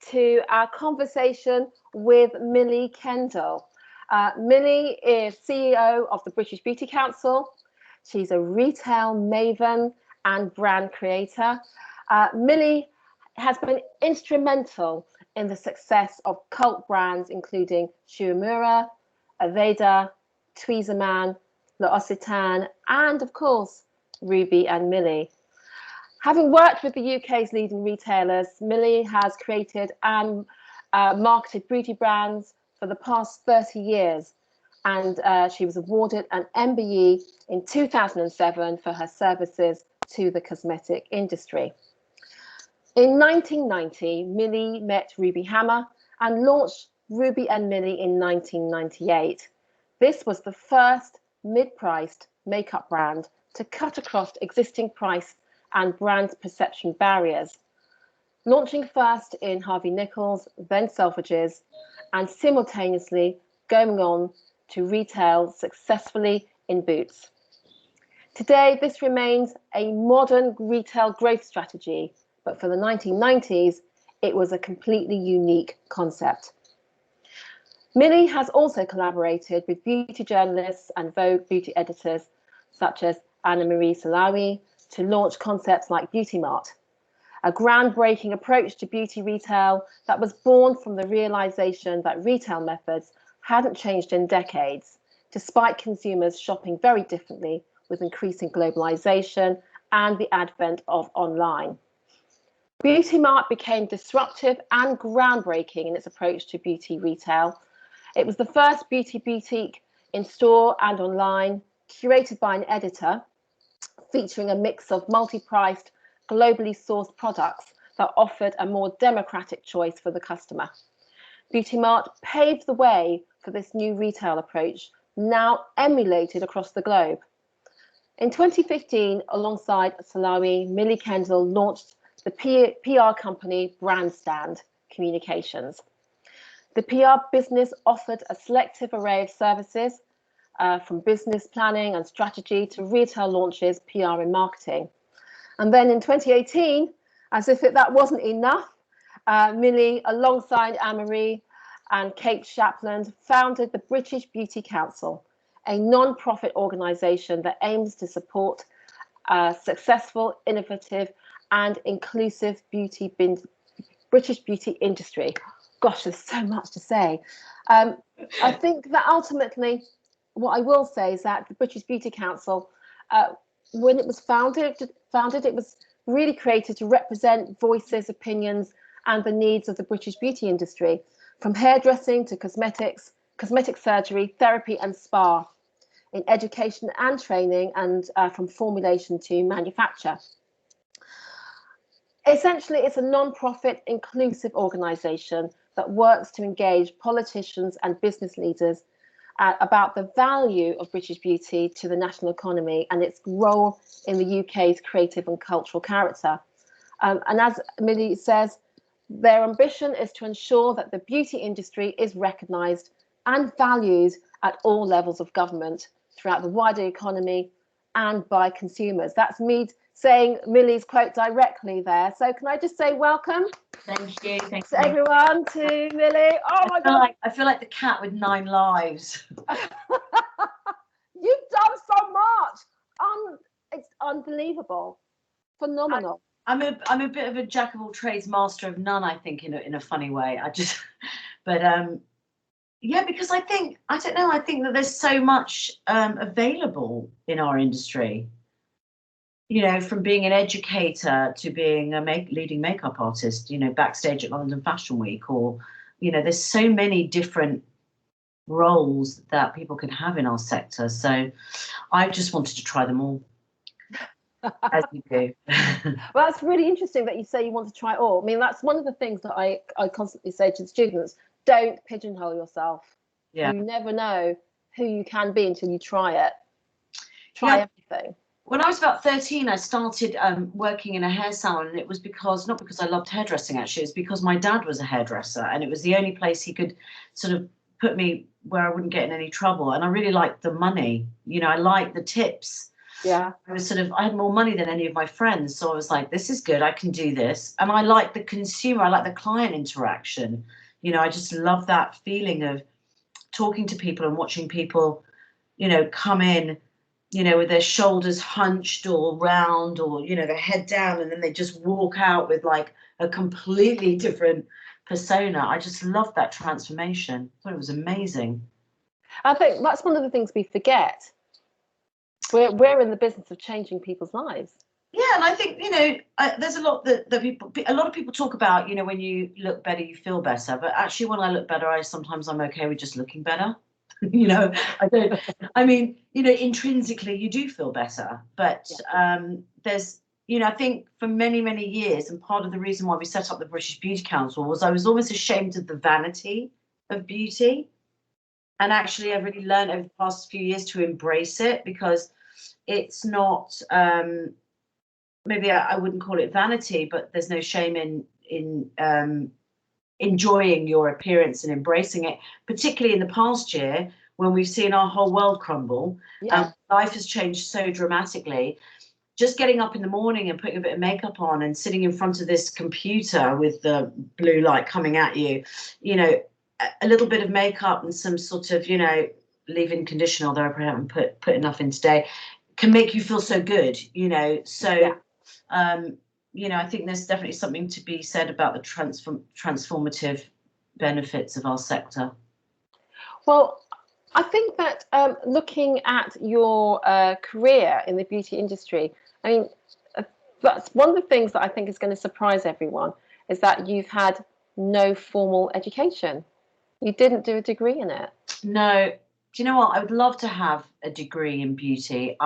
to our conversation with Millie Kendall. Millie is CEO of the British Beauty Council. She's a retail maven and brand creator. Millie has been instrumental in the success of cult brands including Shuamura, Aveda, Tweezerman, L'Occitane, and of course, Ruby and Millie. Having worked with the UK's leading retailers, Millie has created and marketed beauty brands for the past 30 years. And she was awarded an MBE in 2007 for her services to the cosmetic industry. In 1990, Millie met Ruby Hammer and launched Ruby and Millie in 1998. This was the first mid-priced makeup brand to cut across existing price and brand perception barriers, launching first in Harvey Nichols, then Selfridges, and simultaneously going on to retail successfully in Boots. Today, this remains a modern retail growth strategy, but for the 1990s, it was a completely unique concept. Millie has also collaborated with beauty journalists and Vogue beauty editors, such as Anna Marie Salawi, to launch concepts like Beauty Mart, a groundbreaking approach to beauty retail that was born from the realization that retail methods hadn't changed in decades, despite consumers shopping very differently with increasing globalization and the advent of online. Beauty Mart became disruptive and groundbreaking in its approach to beauty retail. It was the first beauty boutique in store and online, curated by an editor, featuring a mix of multi-priced, globally sourced products that offered a more democratic choice for the customer. Beauty Mart paved the way for this new retail approach, now emulated across the globe. In 2015, alongside Salawi, Millie Kendall launched the PR company Brandstand Communications. The PR business offered a selective array of services, from business planning and strategy to retail launches, PR and marketing. And then in 2018, as if that wasn't enough, Millie, alongside Anne-Marie and Kate Shapland, founded the British Beauty Council, a non-profit organisation that aims to support successful, innovative and inclusive British beauty industry. Gosh, there's so much to say. I think that ultimately, what I will say is that the British Beauty Council, when it was founded, it was really created to represent voices, opinions, and the needs of the British beauty industry, from hairdressing to cosmetics, cosmetic surgery, therapy, and spa, in education and training, and from formulation to manufacture. Essentially, it's a non-profit, inclusive organisation that works to engage politicians and business leaders about the value of British beauty to the national economy and its role in the UK's creative and cultural character. And as Millie says, their ambition is to ensure that the beauty industry is recognised and valued at all levels of government, throughout the wider economy and by consumers. That's me saying Millie's quote directly there. So can I just say welcome? Thank you. Thanks everyone to Millie. Oh my God. I feel like the cat with 9 lives. You've done so much. It's unbelievable. Phenomenal. I'm a bit of a jack of all trades, master of none, I think, in a funny way. Yeah, because I think that there's so much available in our industry. You know, from being an educator to being a leading makeup artist, you know, backstage at London Fashion Week, or, you know, there's so many different roles that people can have in our sector. So I just wanted to try them all, as you do. Well, that's really interesting that you say you want to try it all. I mean, that's one of the things that I constantly say to the students. Don't pigeonhole yourself. Yeah. You never know who you can be until you try it. Try everything. When I was about 13, I started working in a hair salon, and it was not because I loved hairdressing, actually. It's because my dad was a hairdresser, and it was the only place he could sort of put me where I wouldn't get in any trouble. And I really liked the money. You know, I liked the tips. Yeah. I had more money than any of my friends. So I was like, this is good. I can do this. And I like the consumer. I like the client interaction. I just love that feeling of talking to people and watching people, come in, with their shoulders hunched or round or, their head down, and then they just walk out with like a completely different persona. I just love that transformation. I thought it was amazing. I think that's one of the things we forget. We're in the business of changing people's lives. Yeah, and I think there's a lot that a lot of people talk about. When you look better, you feel better. But actually, when I look better, I'm okay with just looking better. I don't. I mean, intrinsically, you do feel better. But there's, I think for many, many years, and part of the reason why we set up the British Beauty Council was I was almost ashamed of the vanity of beauty. And actually, I've really learned over the past few years to embrace it, because it's not. Maybe I wouldn't call it vanity, but there's no shame in enjoying your appearance and embracing it, particularly in the past year when we've seen our whole world crumble. Yeah. Life has changed so dramatically. Just getting up in the morning and putting a bit of makeup on and sitting in front of this computer with the blue light coming at you, a little bit of makeup and some sort of, leave-in conditioner, although I haven't put enough in today, can make you feel so good, So, Yeah. I think there's definitely something to be said about the transformative benefits of our sector. Well, I think that looking at your career in the beauty industry, I mean, that's one of the things that I think is going to surprise everyone, is that you've had no formal education. You didn't do a degree in it. No. Do you know what? I would love to have a degree in beauty.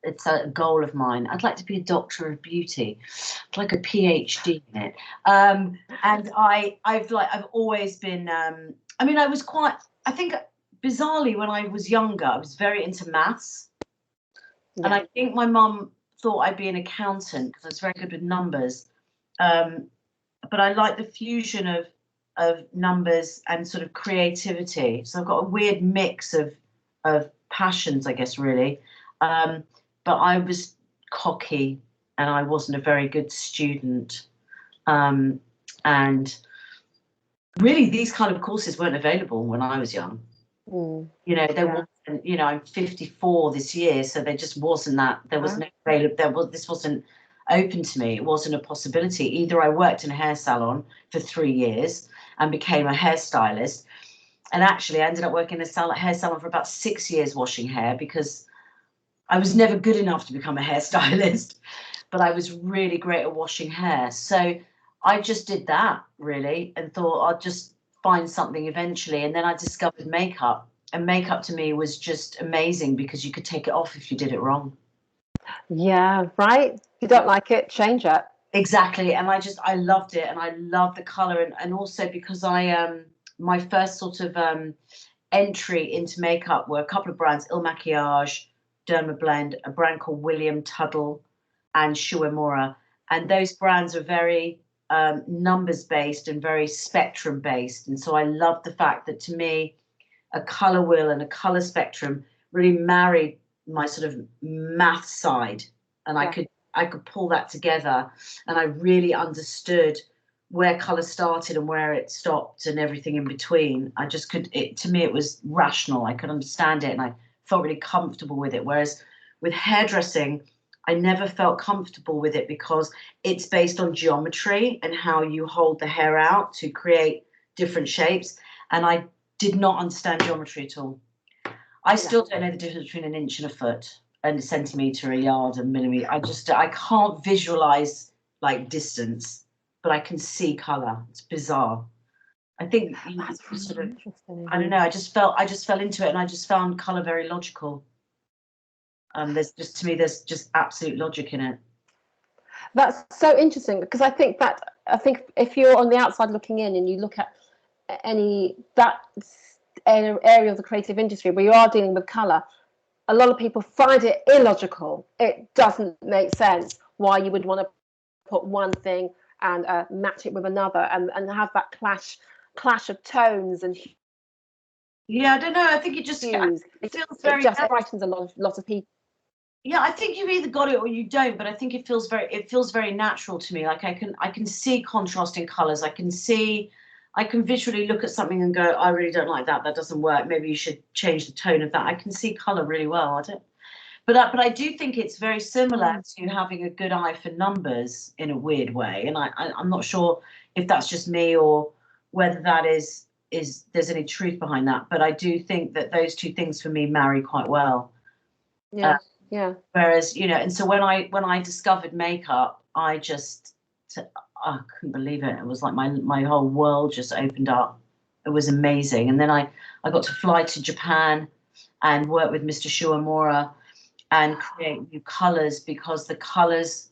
It's a goal of mine. I'd like to be a doctor of beauty. I'd like a PhD in it. And I've always been. I think bizarrely, when I was younger, I was very into maths, and I think my mum thought I'd be an accountant because I was very good with numbers. But I like the fusion of numbers and sort of creativity. So I've got a weird mix of passions, I guess, really. But I was cocky and I wasn't a very good student. And really, these kind of courses weren't available when I was young. There wasn't, I'm 54 this year, so there just wasn't that. There was no available. This wasn't open to me. It wasn't a possibility. Either I worked in a hair salon for 3 years and became a hairstylist, and actually I ended up working in a hair salon for about 6 years washing hair, because I was never good enough to become a hairstylist, but I was really great at washing hair. So I just did that, really, and thought I'd just find something eventually. And then I discovered makeup, and makeup to me was just amazing because you could take it off if you did it wrong. Yeah, right. If you don't like it, change it. Exactly. And I loved it, and I loved the color, and also because my first sort of entry into makeup were a couple of brands, Il Makiage, Dermablend, a brand called William Tuddle, and Shuemura. And those brands are very numbers based and very spectrum based. And so I loved the fact that, to me, a color wheel and a color spectrum really married my sort of math side, and I could pull that together, and I really understood where color started and where it stopped and everything in between. I just could, to me, it was rational. I could understand it, and I felt really comfortable with it. Whereas with hairdressing, I never felt comfortable with it because it's based on geometry and how you hold the hair out to create different shapes. And I did not understand geometry at all. I still don't know the difference between an inch and a foot, and a centimetre, a yard, a millimetre. I can't visualise like distance, but I can see colour. It's bizarre. I think That's really sort of, interesting. I don't know. I just fell into it, and I just found colour very logical. There's just absolute logic in it. That's so interesting, because I think if you're on the outside looking in and you look at that area of the creative industry where you are dealing with colour, a lot of people find it illogical. It doesn't make sense why you would want to put one thing and match it with another, and have that clash of tones and Yeah, I don't know. I think it just hues. feels It very just frightens a lot of people. Yeah, I think you've either got it or you don't, but I think it feels very natural to me. Like I can see contrasting colours. I can visually look at something and go, I really don't like that. That doesn't work. Maybe you should change the tone of that. I can see colour really well. But I do think it's very similar to having a good eye for numbers in a weird way. And I'm not sure if that's just me or whether that is there's any truth behind that. But I do think that those two things for me marry quite well. Yeah, yeah. Whereas, you know, and so when I discovered makeup, I couldn't believe it. It was like my whole world just opened up. It was amazing. And then I got to fly to Japan and work with Mr. Shuamura and create new colours, because the colours,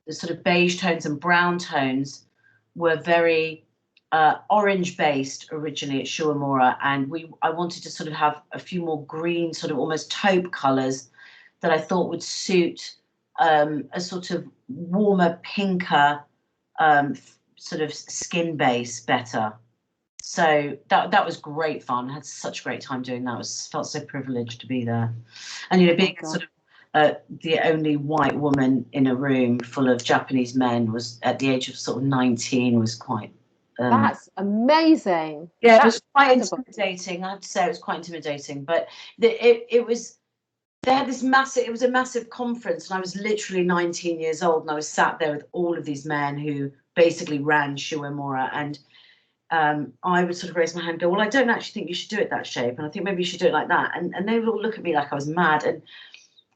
the sort of beige tones and brown tones, were very orange based originally at Shuamura, and I wanted to sort of have a few more green, sort of almost taupe colours that I thought would suit a sort of warmer, pinker sort of skin base better. So that was great fun. I had such a great time doing that. Felt so privileged to be there, and you know, being sort of the only white woman in a room full of Japanese men was at the age of sort of 19 was quite. That's amazing. Yeah, That's it was quite incredible. intimidating. I have to say, it was quite intimidating. But it was. They had this massive. It was a massive conference, and I was literally 19 years old, and I was sat there with all of these men who basically ran Shuamura, and I would sort of raise my hand and go, well, I don't actually think you should do it that shape, and I think maybe you should do it like that. And they would all look at me like I was mad.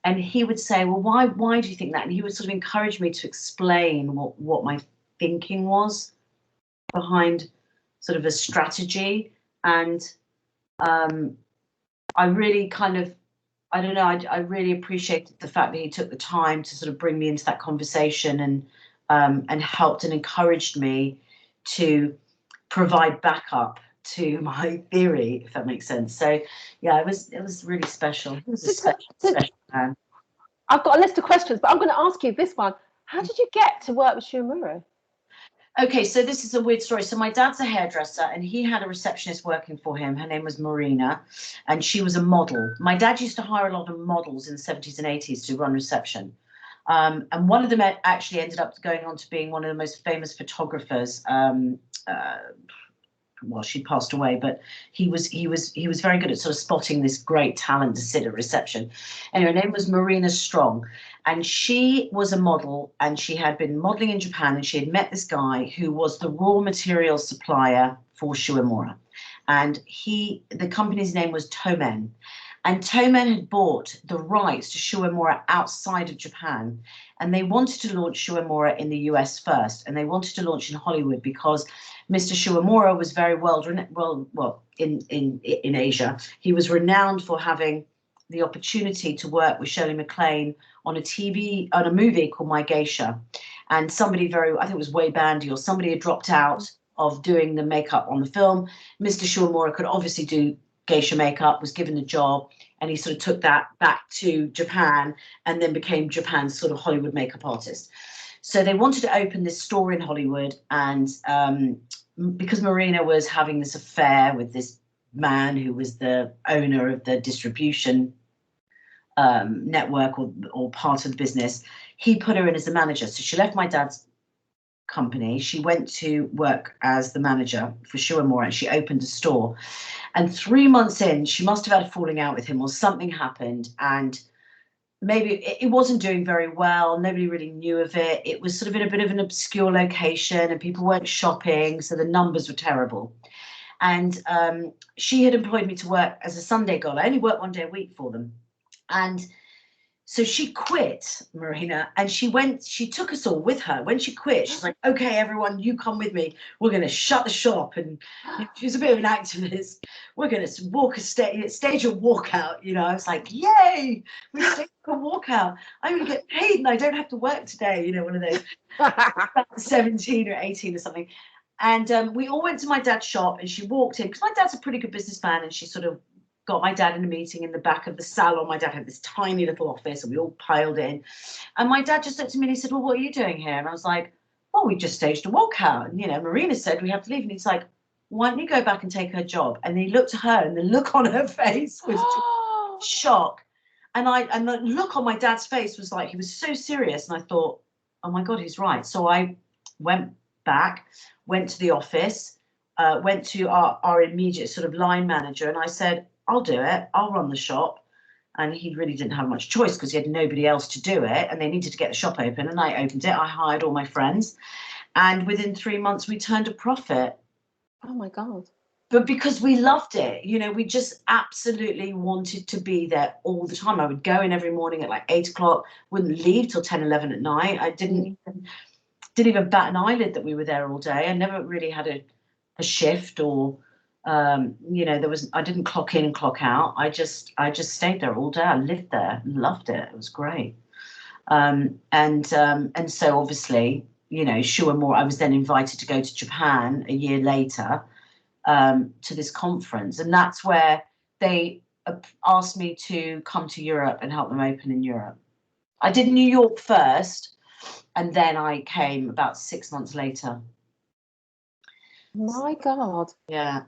And he would say, well, why do you think that? And he would sort of encourage me to explain what my thinking was behind sort of a strategy. And I really kind of, I don't know, I really appreciated the fact that he took the time to sort of bring me into that conversation and helped and encouraged me to provide backup to my theory, if that makes sense. So yeah, it was really special. It was a special man. I've got a list of questions, but I'm going to ask you this one. How did you get to work with Shuamura? Okay, so this is a weird story. So my dad's a hairdresser, and he had a receptionist working for him. Her name was Marina, and she was a model. My dad used to hire a lot of models in the 70s and 80s to run reception. And one of them actually ended up going on to being one of the most famous photographers. Well, she passed away, but he was very good at sort of spotting this great talent to sit at reception. Anyway, her name was Marina Strong, and she was a model, and she had been modeling in Japan, and she had met this guy who was the raw material supplier for Shuamura, and the company's name was Tomen. And Tomen had bought the rights to Shuamura outside of Japan, and they wanted to launch Shuamura in the US first, and they wanted to launch in Hollywood because Mr. Shuamura was very well in Asia. He was renowned for having the opportunity to work with Shirley MacLaine on a movie called My Geisha, and somebody I think it was Way Bandy or somebody had dropped out of doing the makeup on the film. Mr. Shuamura could obviously do geisha makeup, was given the job, and he sort of took that back to Japan and then became Japan's sort of Hollywood makeup artist. So they wanted to open this store in Hollywood, and because Marina was having this affair with this man who was the owner of the distribution network or part of the business, he put her in as the manager. So she left my dad's company. She went to work as the manager for Shuamura, and she opened a store. And 3 months in, she must have had a falling out with him, or something happened, and maybe it wasn't doing very well. Nobody really knew of it. It was sort of in a bit of an obscure location, and people weren't shopping, so the numbers were terrible. And she had employed me to work as a Sunday girl. I only worked 1 day a week for them. And so she quit, Marina, and she took us all with her. When she quit, she's like, okay, everyone, you come with me. We're going to shut the shop. And she's a bit of an activist. We're going to stage a walkout. You know, I was like, yay, we stage a walkout. I'm going to get paid and I don't have to work today. You know, one of those 17 or 18 or something. And we all went to my dad's shop, and she walked in because my dad's a pretty good businessman, and she sort of got my dad in a meeting in the back of the salon. My dad had this tiny little office, and we all piled in. And my dad just looked at me and he said, well, what are you doing here? And I was like, oh, we just staged a walkout. And, you know, Marina said we have to leave. And he's like, why don't you go back and take her job? And he looked at her, and the look on her face was shock. and the look on my dad's face was like, he was so serious, and I thought, oh my God, he's right. So I went back, went to the office, went to our immediate sort of line manager, and I said, I'll do it, I'll run the shop. And he really didn't have much choice because he had nobody else to do it, and they needed to get the shop open. And I opened it. I hired all my friends, and within 3 months we turned a profit. Oh my God. But because we loved it, you know, we just absolutely wanted to be there all the time. I would go in every morning at like 8 o'clock, wouldn't leave till 10, 11 at night. I didn't even bat an eyelid that we were there all day. I never really had a shift, or you know, I didn't clock in and clock out. I just stayed there all day. I lived there, loved it. It was great. And so obviously, you know, Shu and more, I was then invited to go to Japan a year later, to this conference. And that's where they asked me to come to Europe and help them open in Europe. I did New York first, and then I came about 6 months later. My God. Yeah.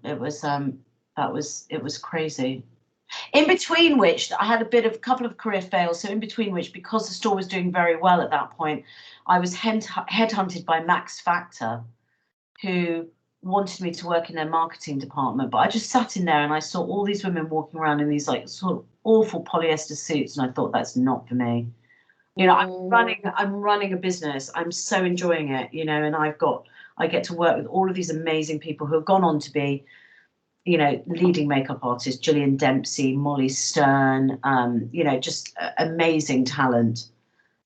It was crazy. In between which, I had a couple of career fails. So in between which, because the store was doing very well at that point, I was headhunted by Max Factor, who wanted me to work in their marketing department. But I just sat in there and I saw all these women walking around in these like sort of awful polyester suits, and I thought, that's not for me. You know, I'm running a business. I'm so enjoying it, you know, and I get to work with all of these amazing people who have gone on to be, you know, leading makeup artists, Gillian Dempsey, Molly Stern, you know, just amazing talent.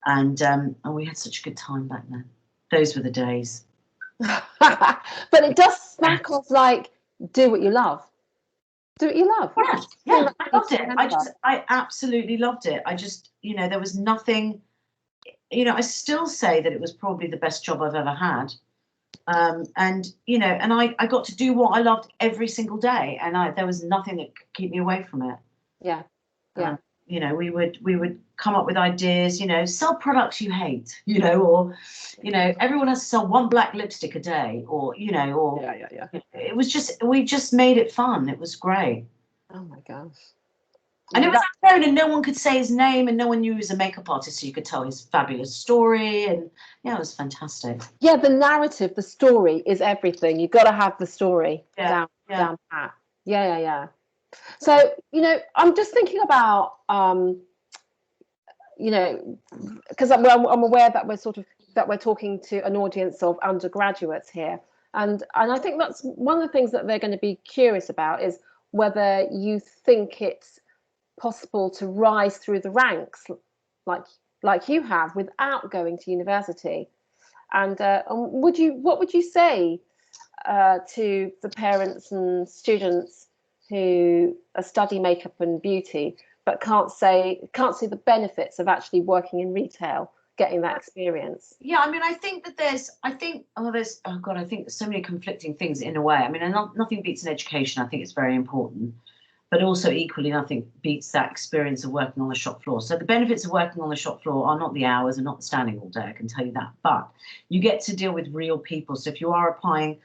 And we had such a good time back then. Those were the days. But it does smack of like, do what you love. Do what you love. Yeah, I loved it. I absolutely loved it. I just, you know, there was nothing, you know, I still say that it was probably the best job I've ever had. And, you know, and I got to do what I loved every single day, and there was nothing that could keep me away from it. Yeah. You know, we would come up with ideas, you know, sell products you hate, you know, or, you know, everyone has to sell one black lipstick a day, or, you know, or Yeah. It was just, we just made it fun. It was great. Oh my gosh. And it was unknown, and no one could say his name, and no one knew he was a makeup artist, so you could tell his fabulous story, and yeah, it was fantastic. Yeah, the narrative, the story is everything. You've got to have the story down pat. Yeah. So, you know, I'm just thinking about, you know, because I'm aware that we're talking to an audience of undergraduates here, and I think that's one of the things that they're going to be curious about, is whether you think it's possible to rise through the ranks like you have without going to university. And what would you say to the parents and students who study makeup and beauty but can't see the benefits of actually working in retail, getting that experience? Yeah, I mean, I think there's so many conflicting things in a way. I mean, nothing beats an education. I think it's very important. But also equally, nothing beats that experience of working on the shop floor. So the benefits of working on the shop floor are not the hours and not standing all day, I can tell you that. But you get to deal with real people. So if you are applying,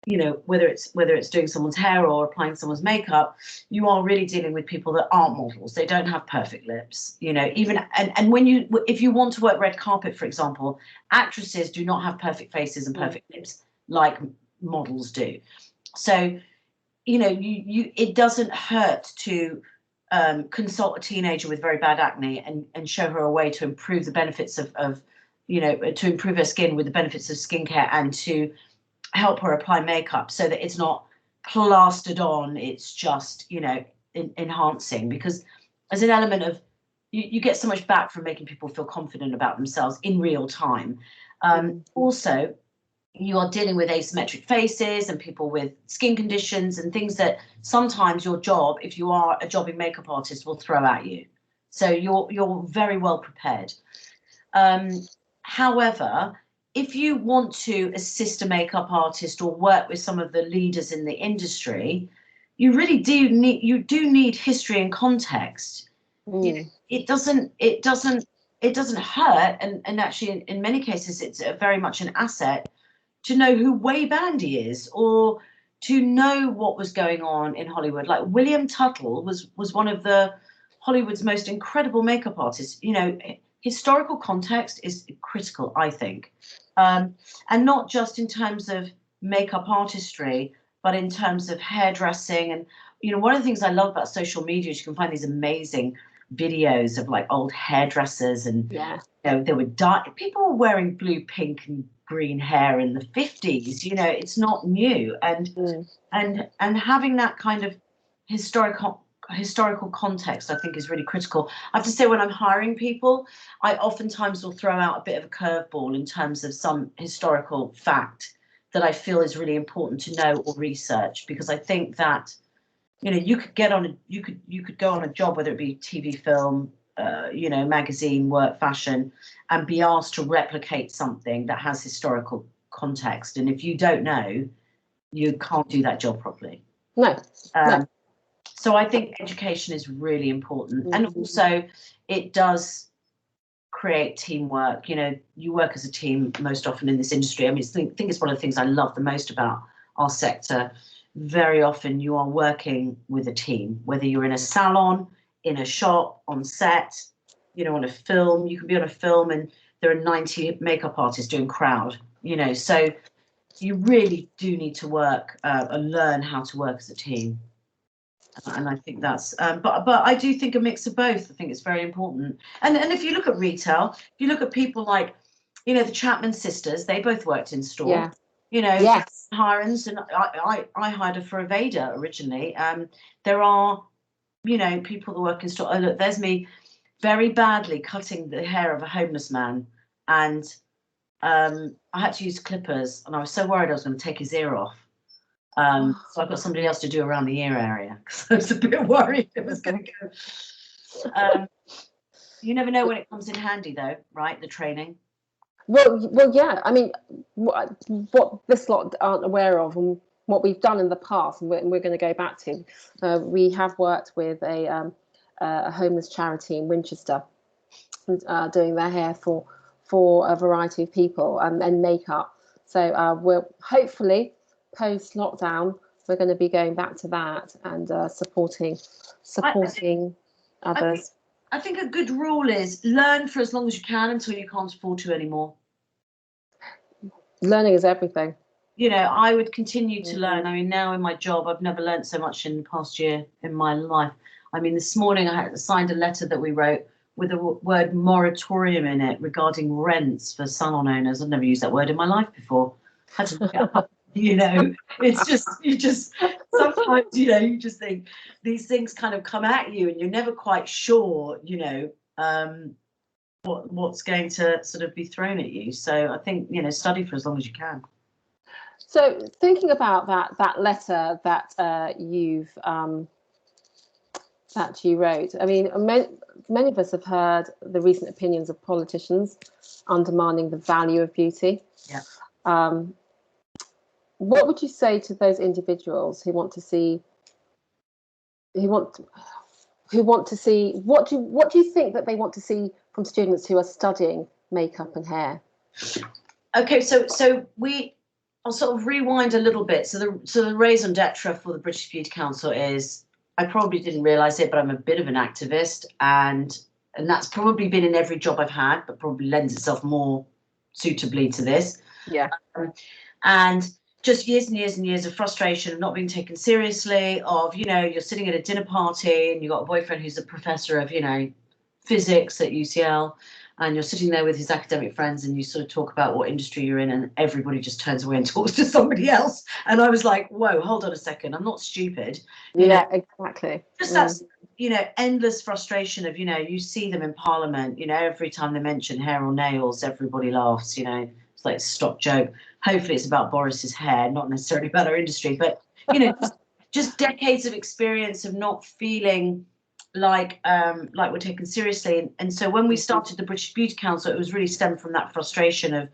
you know, whether it's doing someone's hair or applying someone's makeup, you are really dealing with people that aren't models. They don't have perfect lips, you know, even and if you want to work red carpet, for example, actresses do not have perfect faces and perfect lips like models do. So, you know, it doesn't hurt to consult a teenager with very bad acne and show her a way to improve the benefits of, you know, to improve her skin with the benefits of skincare, and to help her apply makeup so that it's not plastered on, it's just, you know, enhancing, because as an element of, you get so much back from making people feel confident about themselves in real time. Also, you are dealing with asymmetric faces and people with skin conditions and things that sometimes your job, if you are a jobbing makeup artist, will throw at you. So you're very well prepared. However, if you want to assist a makeup artist or work with some of the leaders in the industry, you really do need history and context. It doesn't hurt, and actually in many cases it's very much an asset to know who Way Bandy is, or to know what was going on in Hollywood. Like William Tuttle was one of the Hollywood's most incredible makeup artists. You know, historical context is critical, I think, and not just in terms of makeup artistry, but in terms of hairdressing. And you know, one of the things I love about social media is you can find these amazing videos of like old hairdressers, and Yeah. you know, there were people were wearing blue, pink, and green hair in the 50s. You know, it's not new, and having that kind of historical context, I think, is really critical. I have to say, when I'm hiring people, I oftentimes will throw out a bit of a curveball in terms of some historical fact that I feel is really important to know or research, because I think that, you know, you could go on a job, whether it be TV, film, you know, magazine, work, fashion, and be asked to replicate something that has historical context, and if you don't know, you can't do that job properly. No. So I think education is really important, and also it does create teamwork. You know, you work as a team most often in this industry. I mean, I think it's one of the things I love the most about our sector. Very often you are working with a team, whether you're in a salon, in a shop, on set, you know, on a film. You can be on a film and there are 90 makeup artists doing crowd, you know, so you really do need to work and learn how to work as a team. And I think that's, but I do think a mix of both. I think it's very important. And if you look at retail, if you look at people like, you know, the Chapman sisters, they both worked in store. Yeah. You know, Yes. Hirons, and I hired her for Aveda originally. There are, you know, people that work in store. Oh, look, there's me very badly cutting the hair of a homeless man, and I had to use clippers, and I was so worried I was going to take his ear off. So I've got somebody else to do around the ear area, because I was a bit worried it was going to go. You never know when it comes in handy, though, right? The training. Well, yeah. I mean, what this lot aren't aware of, and what we've done in the past, and we're going to go back to, we have worked with a homeless charity in Winchester, doing their hair for a variety of people, and makeup. So we're hopefully post lockdown, we're going to be going back to that and supporting others. I think a good rule is learn for as long as you can until you can't afford to anymore. Learning is everything. You know, I would continue to learn. I mean, now in my job, I've never learned so much in the past year in my life. I mean, this morning I had signed a letter that we wrote with the word moratorium in it regarding rents for salon owners. I've never used that word in my life before. Had to look it up. You know, it's just, sometimes, you know, you just think these things kind of come at you and you're never quite sure, you know, what's going to sort of be thrown at you. So I think, you know, study for as long as you can. So thinking about that letter that you wrote, I mean, many of us have heard the recent opinions of politicians undermining the value of beauty. Yeah. What would you say to those individuals who want to see? What do you think that they want to see from students who are studying makeup and hair? Okay, so I'll sort of rewind a little bit. So the raison d'etre for the British Beauty Council is, I probably didn't realise it, but I'm a bit of an activist, and that's probably been in every job I've had, but probably lends itself more suitably to this. Yeah. And just years and years and years of frustration of not being taken seriously, of, you know, you're sitting at a dinner party and you've got a boyfriend who's a professor of, you know, physics at UCL, and you're sitting there with his academic friends and you sort of talk about what industry you're in, and everybody just turns away and talks to somebody else. And I was like, whoa, hold on a second, I'm not stupid. You know, exactly. Just that's, you know, endless frustration of, you know, you see them in Parliament, you know, every time they mention hair or nails, everybody laughs, you know, it's like a stock joke. Hopefully it's about Boris's hair, not necessarily about our industry, but, you know, just decades of experience of not feeling like we're taken seriously. And so when we started the British Beauty Council, it was really stemmed from that frustration of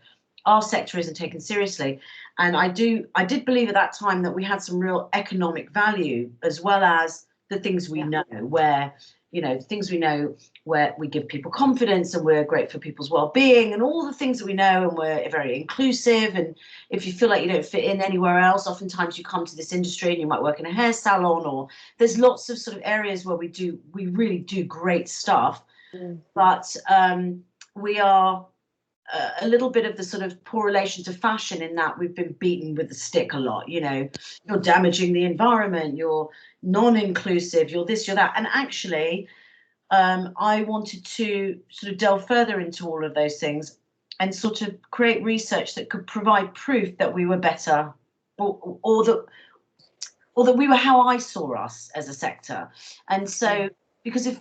our sector isn't taken seriously. And I did believe at that time that we had some real economic value, as well as the things we know, where, things we know where we give people confidence and we're great for people's well-being and all the things that we know, and we're very inclusive. And if you feel like you don't fit in anywhere else, oftentimes you come to this industry and you might work in a hair salon, or there's lots of sort of areas where we really do great stuff. But we are a little bit of the sort of poor relation to fashion, in that we've been beaten with the stick a lot. You're damaging the environment, you're non-inclusive, you're this, you're that. And actually, I wanted to sort of delve further into all of those things and sort of create research that could provide proof that we were better, or that we were how I saw us as a sector. And so, because if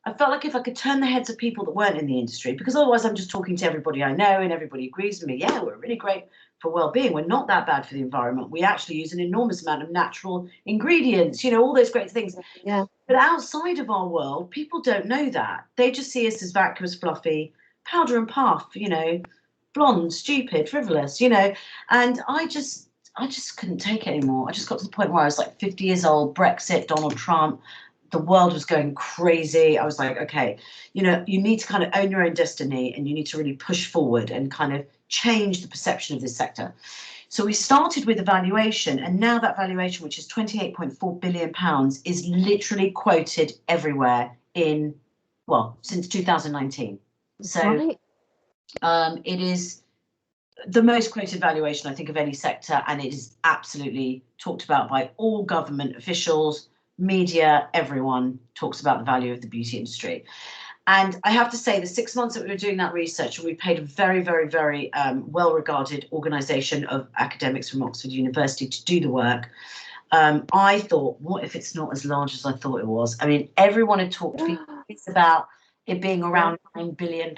I felt like if I could turn the heads of people that weren't in the industry, because otherwise I'm just talking to everybody I know and everybody agrees with me. Yeah, we're really great for well-being. We're not that bad for the environment. We actually use an enormous amount of natural ingredients, all those great things. Yeah. But outside of our world, people don't know that. They just see us as vacuous, fluffy, powder and puff, blonde, stupid, frivolous, and I just couldn't take it anymore. I just got to the point where I was like 50 years old, Brexit, Donald Trump, the world was going crazy. I was like, okay, you need to kind of own your own destiny, and you need to really push forward and kind of change the perception of this sector. So we started with a valuation, and now that valuation, which is £28.4 billion, is literally quoted everywhere since 2019. So it is the most quoted valuation, I think, of any sector, and it is absolutely talked about by all government officials, media, everyone talks about the value of the beauty industry. And I have to say, the 6 months that we were doing that research, we paid a very, very, very well-regarded organisation of academics from Oxford University to do the work. I thought, what if it's not as large as I thought it was? I mean, everyone had talked to me about it being around £9 billion.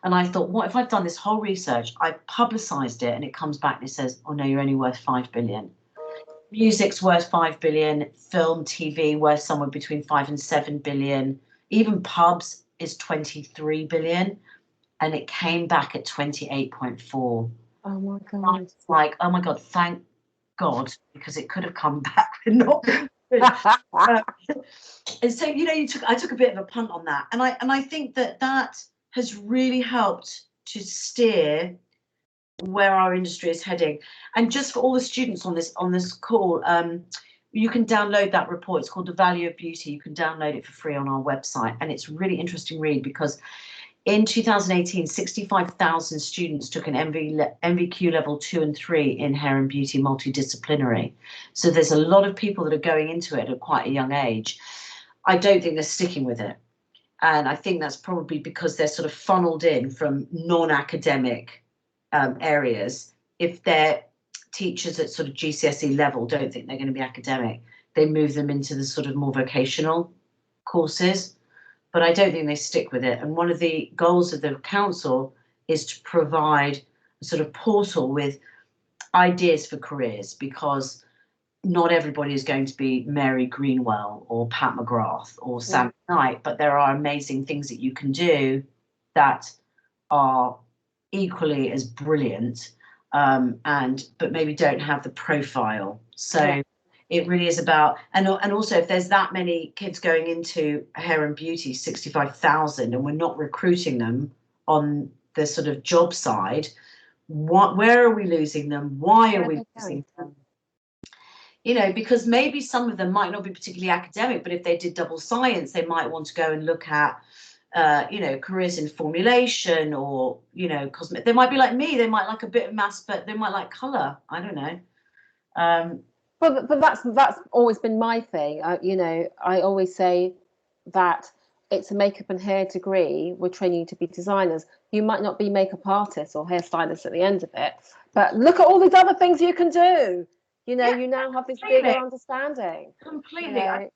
And I thought, what if I've done this whole research, I've publicised it, and it comes back and it says, oh no, you're only worth 5 billion. Music's worth 5 billion, film, TV worth somewhere between 5 and 7 billion. Even pubs is 23 billion, and it came back at 28.4. Oh my God. It's like, oh my God, thank God, because it could have come back with not. And so, I took a bit of a punt on that, and I think that has really helped to steer where our industry is heading. And just for all the students on this call, you can download that report. It's called The Value of Beauty. You can download it for free on our website, and it's a really interesting read, because in 2018, 65,000 students took an MVQ level 2 and 3 in hair and beauty multidisciplinary. So there's a lot of people that are going into it at quite a young age. I don't think they're sticking with it. And I think that's probably because they're sort of funneled in from non-academic areas. If their teachers at sort of GCSE level don't think they're going to be academic, they move them into the sort of more vocational courses. But I don't think they stick with it. And one of the goals of the council is to provide a sort of portal with ideas for careers, because not everybody is going to be Mary Greenwell or Pat McGrath or Sam Knight, but there are amazing things that you can do that are equally as brilliant, but maybe don't have the profile. So it really is about, and also if there's that many kids going into hair and beauty, 65,000, and we're not recruiting them on the sort of job side, where are we losing them? Why are we losing them? Because maybe some of them might not be particularly academic, but if they did double science, they might want to go and look at careers in formulation, or cosmetic. They might be like me, they might like a bit of maths, but they might like colour. I don't know. But that's always been my thing. I always say that it's a makeup and hair degree. We're training you to be designers. You might not be makeup artists or hairstylists at the end of it, but look at all these other things you can do. You now have this bigger understanding. Completely.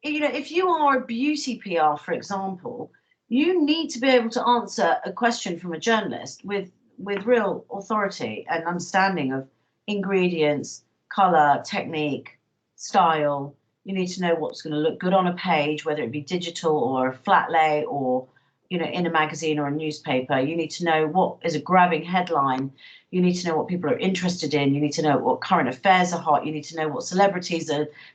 If you are a beauty PR, for example, you need to be able to answer a question from a journalist with real authority and understanding of ingredients, colour, technique, style. You need to know what's going to look good on a page, whether it be digital or a flat lay or you know, in a magazine or a newspaper. You need to know what is a grabbing headline. You need to know what people are interested in. You need to know what current affairs are hot. You need to know what celebrities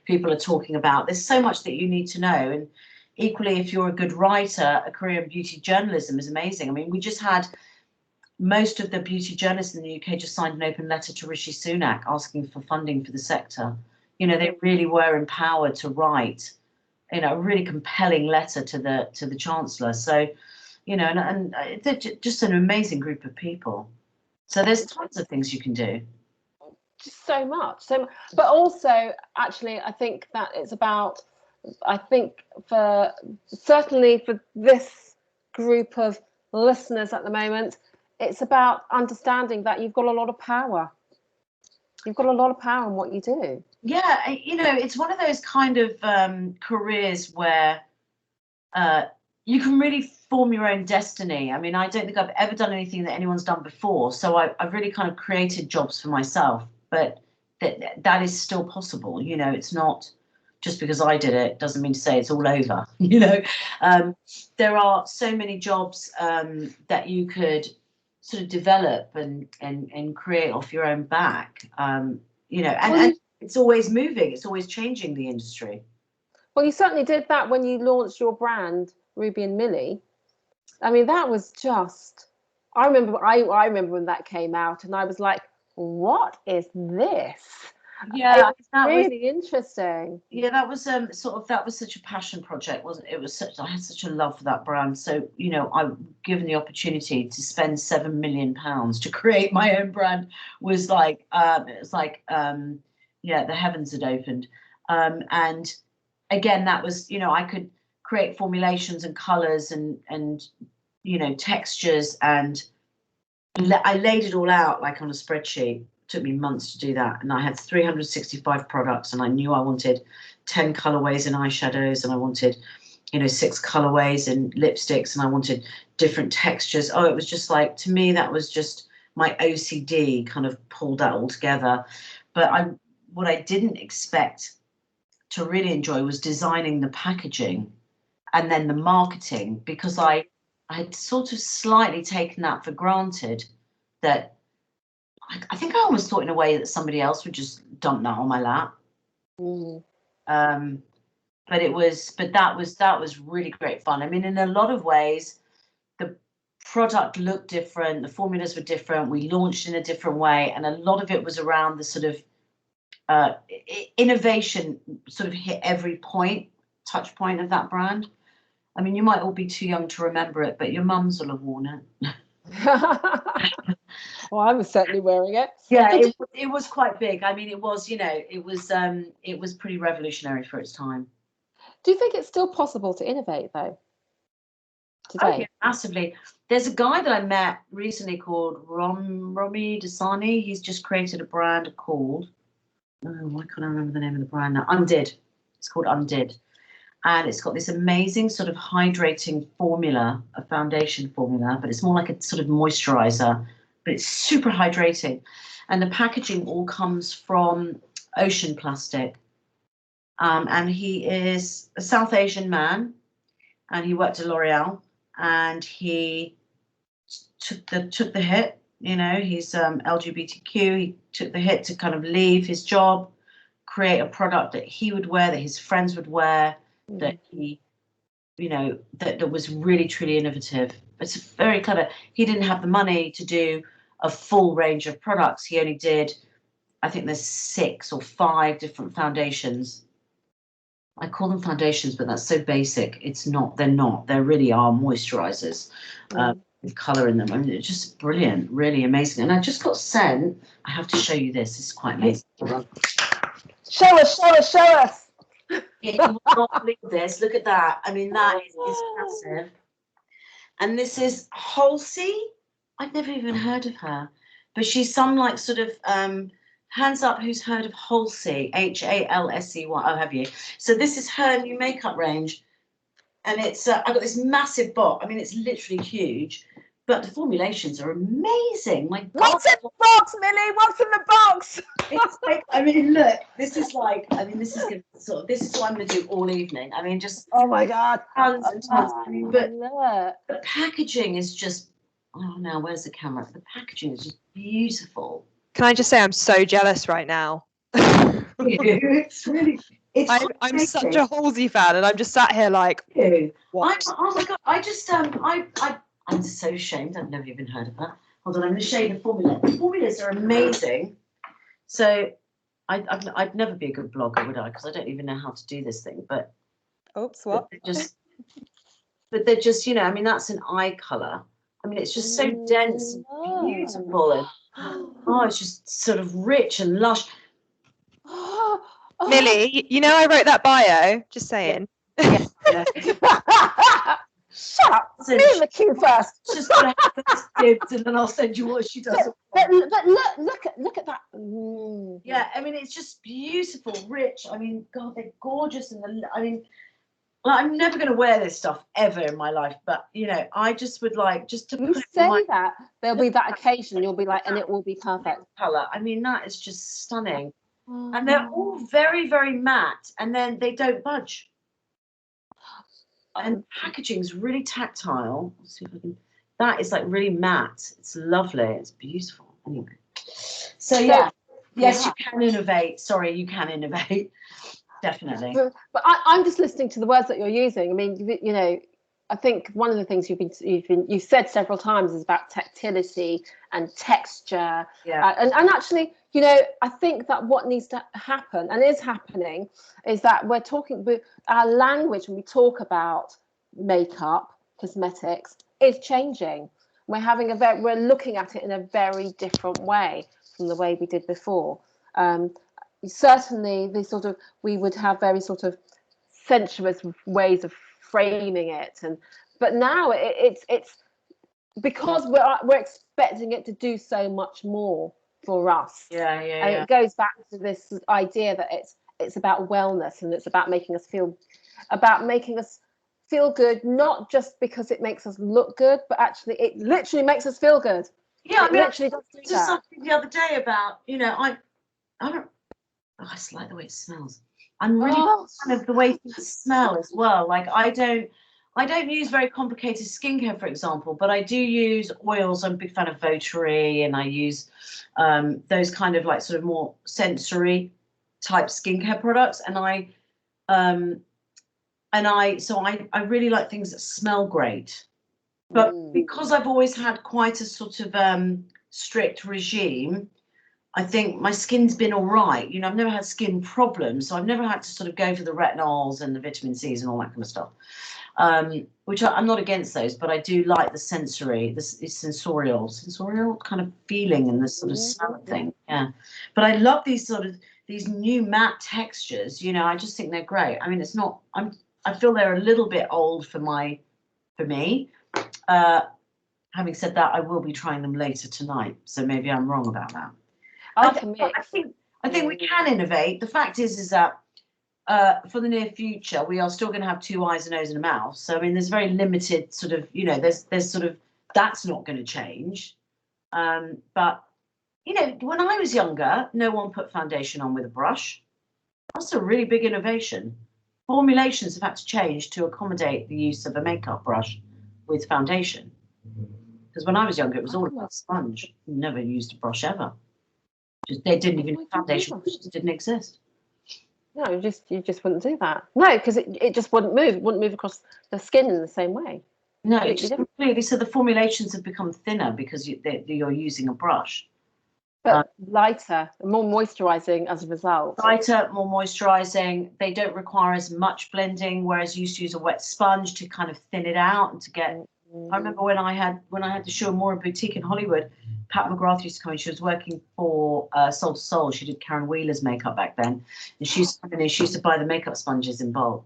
people are talking about. There's so much that you need to know. And equally, if you're a good writer, a career in beauty journalism is amazing. I mean, we just had most of the beauty journalists in the UK just signed an open letter to Rishi Sunak asking for funding for the sector. You know, they really were empowered to write, you know, a really compelling letter to the Chancellor. So, you know, and they're just an amazing group of people. So there's tons of things you can do. Just so much. But also, actually, I think that it's about, I think certainly for this group of listeners at the moment, it's about understanding that you've got a lot of power. You've got a lot of power in what you do. Yeah, you know, it's one of those kind of careers where you can really form your own destiny. I mean, I don't think I've ever done anything that anyone's done before. So I've really kind of created jobs for myself, but that is still possible. You know, it's not just because I did it doesn't mean to say it's all over. You know, there are so many jobs that you could sort of develop and create off your own back. You know, and it's always moving. It's always changing, the industry. Well, you certainly did that when you launched your brand, Ruby and Millie. I mean, that was just, I remember when that came out and I was like, what is this? Yeah, that was really interesting. Yeah, that was that was such a passion project, wasn't it? It was I had such a love for that brand. So, you know, I'm given the opportunity to spend £7 million to create my own brand was like yeah, the heavens had opened. And again, that was, you know, I could create formulations and colors and you know, textures, and I laid it all out like on a spreadsheet. Took me months to do that, and I had 365 products, and I knew I wanted 10 colorways in eyeshadows, and I wanted, you know, 6 colorways in lipsticks, and I wanted different textures. Oh, it was just like, to me, that was just my OCD kind of pulled that all together. But what I didn't expect to really enjoy was designing the packaging and then the marketing, because I had sort of slightly taken that for granted, that I think I almost thought in a way that somebody else would just dump that on my lap. But that was really great fun. I mean, in a lot of ways, the product looked different, the formulas were different, we launched in a different way, and a lot of it was around the sort of innovation sort of hit every touch point of that brand. I mean, you might all be too young to remember it, but your mums will have worn it. Well, I was certainly wearing it. Yeah, it was quite big. I mean, it was, you know, it was pretty revolutionary for its time. Do you think it's still possible to innovate though? Today? Oh, yeah, massively. There's a guy that I met recently called Romy Dasani. He's just created a brand called, why can't I remember the name of the brand now? Undid. It's called Undid. And it's got this amazing sort of hydrating formula, a foundation formula, but it's more like a sort of moisturizer, but it's super hydrating. And the packaging all comes from ocean plastic. And he is a South Asian man, and he worked at L'Oreal, and he took the hit. You know, he's LGBTQ. He took the hit to kind of leave his job, create a product that he would wear, that his friends would wear, that he, you know, that was really truly innovative. It's very clever. He didn't have the money to do a full range of products. He only did, I think there's 6 or 5 different foundations. I call them foundations, but that's so basic. It's not. They're not. They really are moisturizers with color in them. I mean, it's just brilliant, really amazing. And I just got sent. I have to show you this. It's quite amazing. Show us. Yeah, you will not believe this. Look at that. I mean, that is massive. And this is Halsey. I'd never even heard of her, but she's some like sort of hands up who's heard of Halsey, Halsey. Oh, have you? So this is her new makeup range, and it's I've got this massive box. I mean, it's literally huge, But the formulations are amazing. My God. What's in the box, Millie? What's in the box? It's like, I mean, look, this is like, I mean, this is gonna sort of, this is what I'm gonna do all evening. I mean, just Oh my God. tons and tons. I mean, but Look. the packaging is just, oh no, where's the camera? The packaging is just beautiful. Can I just say I'm so jealous right now? It's really, it's I'm such a Halsey fan, and I'm just sat here like, what? Oh my God, I just, I'm so ashamed. I've never even heard of that. Hold on, I'm going to show you the formula. The formulas are amazing. So I'd never be a good blogger, would I? Because I don't even know how to do this thing. But Oops, what? But they're just, you know, I mean, that's an eye colour. I mean, it's just so dense and beautiful, and oh, it's just sort of rich and lush. Millie, you know I wrote that bio. Just saying. Yeah. Shut up. So Me in the queue first. Just gonna have those dibs, and then I'll send you what she does. But look at that. Yeah, I mean, it's just beautiful, rich. I mean, God, they're gorgeous, and I mean, well, I'm never going to wear this stuff ever in my life, but you know, I just would like just to You put say it on that there'll be that occasion. You'll be like, and it will be perfect. colour. I mean, that is just stunning, and they're all very, very matte, and then they don't budge. And packaging's really tactile. Let's see if I can. That is like really matte. It's lovely. It's beautiful. Anyway, so yeah, yes, you can innovate. Sorry, you can innovate. Definitely. But I'm just listening to the words that you're using. I mean, you know, I think one of the things you've said several times is about tactility and texture. Yeah. And actually, you know, I think that what needs to happen and is happening is that we're talking with our language when we talk about makeup, cosmetics is changing. We're looking at it in a very different way from the way we did before. Certainly we would have very sort of sensuous ways of framing it, but now it's because we're expecting it to do so much more for us. Yeah. And it goes back to this idea that it's about wellness, and it's about making us feel good, not just because it makes us look good, but actually it literally makes us feel good. Yeah, it literally does do just that. something the other day about, you know, I don't. Oh, I just like the way it smells. I'm really fan of the way things smell as well. Like I don't use very complicated skincare, for example, but I do use oils. I'm a big fan of Votary, and I use those kind of like sort of more sensory type skincare products. And I really like things that smell great. But because I've always had quite a sort of strict regime, I think my skin's been all right. You know, I've never had skin problems, so I've never had to sort of go for the retinols and the vitamin C's and all that kind of stuff. Which I'm not against those, but I do like the sensorial kind of feeling and the sort of smell thing. Yeah, but I love these new matte textures. You know, I just think they're great. I mean, I feel they're a little bit old for me. Having said that, I will be trying them later tonight, so maybe I'm wrong about that. I think we can innovate. The fact is that for the near future, we are still going to have 2 eyes, a nose, and a mouth. So I mean, there's very limited sort of, you know, there's sort of that's not going to change. But you know, when I was younger, no one put foundation on with a brush. That's a really big innovation. Formulations have had to change to accommodate the use of a makeup brush with foundation. Because when I was younger, it was all about sponge. Never used a brush ever. They didn't even foundation just didn't exist. No, you just wouldn't do that. No, because it just wouldn't move. It wouldn't move across the skin in the same way. No, just completely. So the formulations have become thinner because you're using a brush. But lighter, more moisturising as a result. Lighter, more moisturising. They don't require as much blending, whereas you used to use a wet sponge to kind of thin it out and to get. I remember when I had the show More Boutique in Hollywood, Pat McGrath used to come in. She was working for Soul to Soul. She did Karen Wheeler's makeup back then, and she used to buy the makeup sponges in bulk,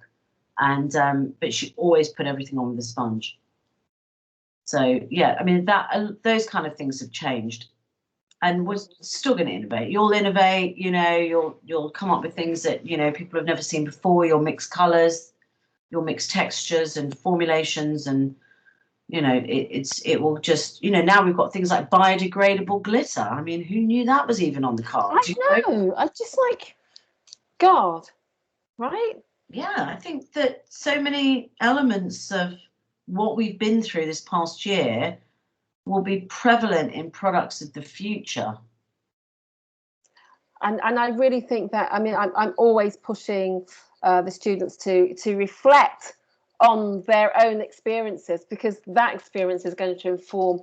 and but she always put everything on with a sponge. So yeah, I mean those kind of things have changed, and we're still going to innovate. You'll innovate, you know. You'll come up with things that you know people have never seen before. You'll mix colours, you'll mix textures and formulations, and you know, it will just, you know, now we've got things like biodegradable glitter. I mean, who knew that was even on the cards? I know. I just like, God, right? Yeah, I think that so many elements of what we've been through this past year will be prevalent in products of the future. And I really think that, I mean, I'm always pushing the students to reflect on their own experiences, because that experience is going to inform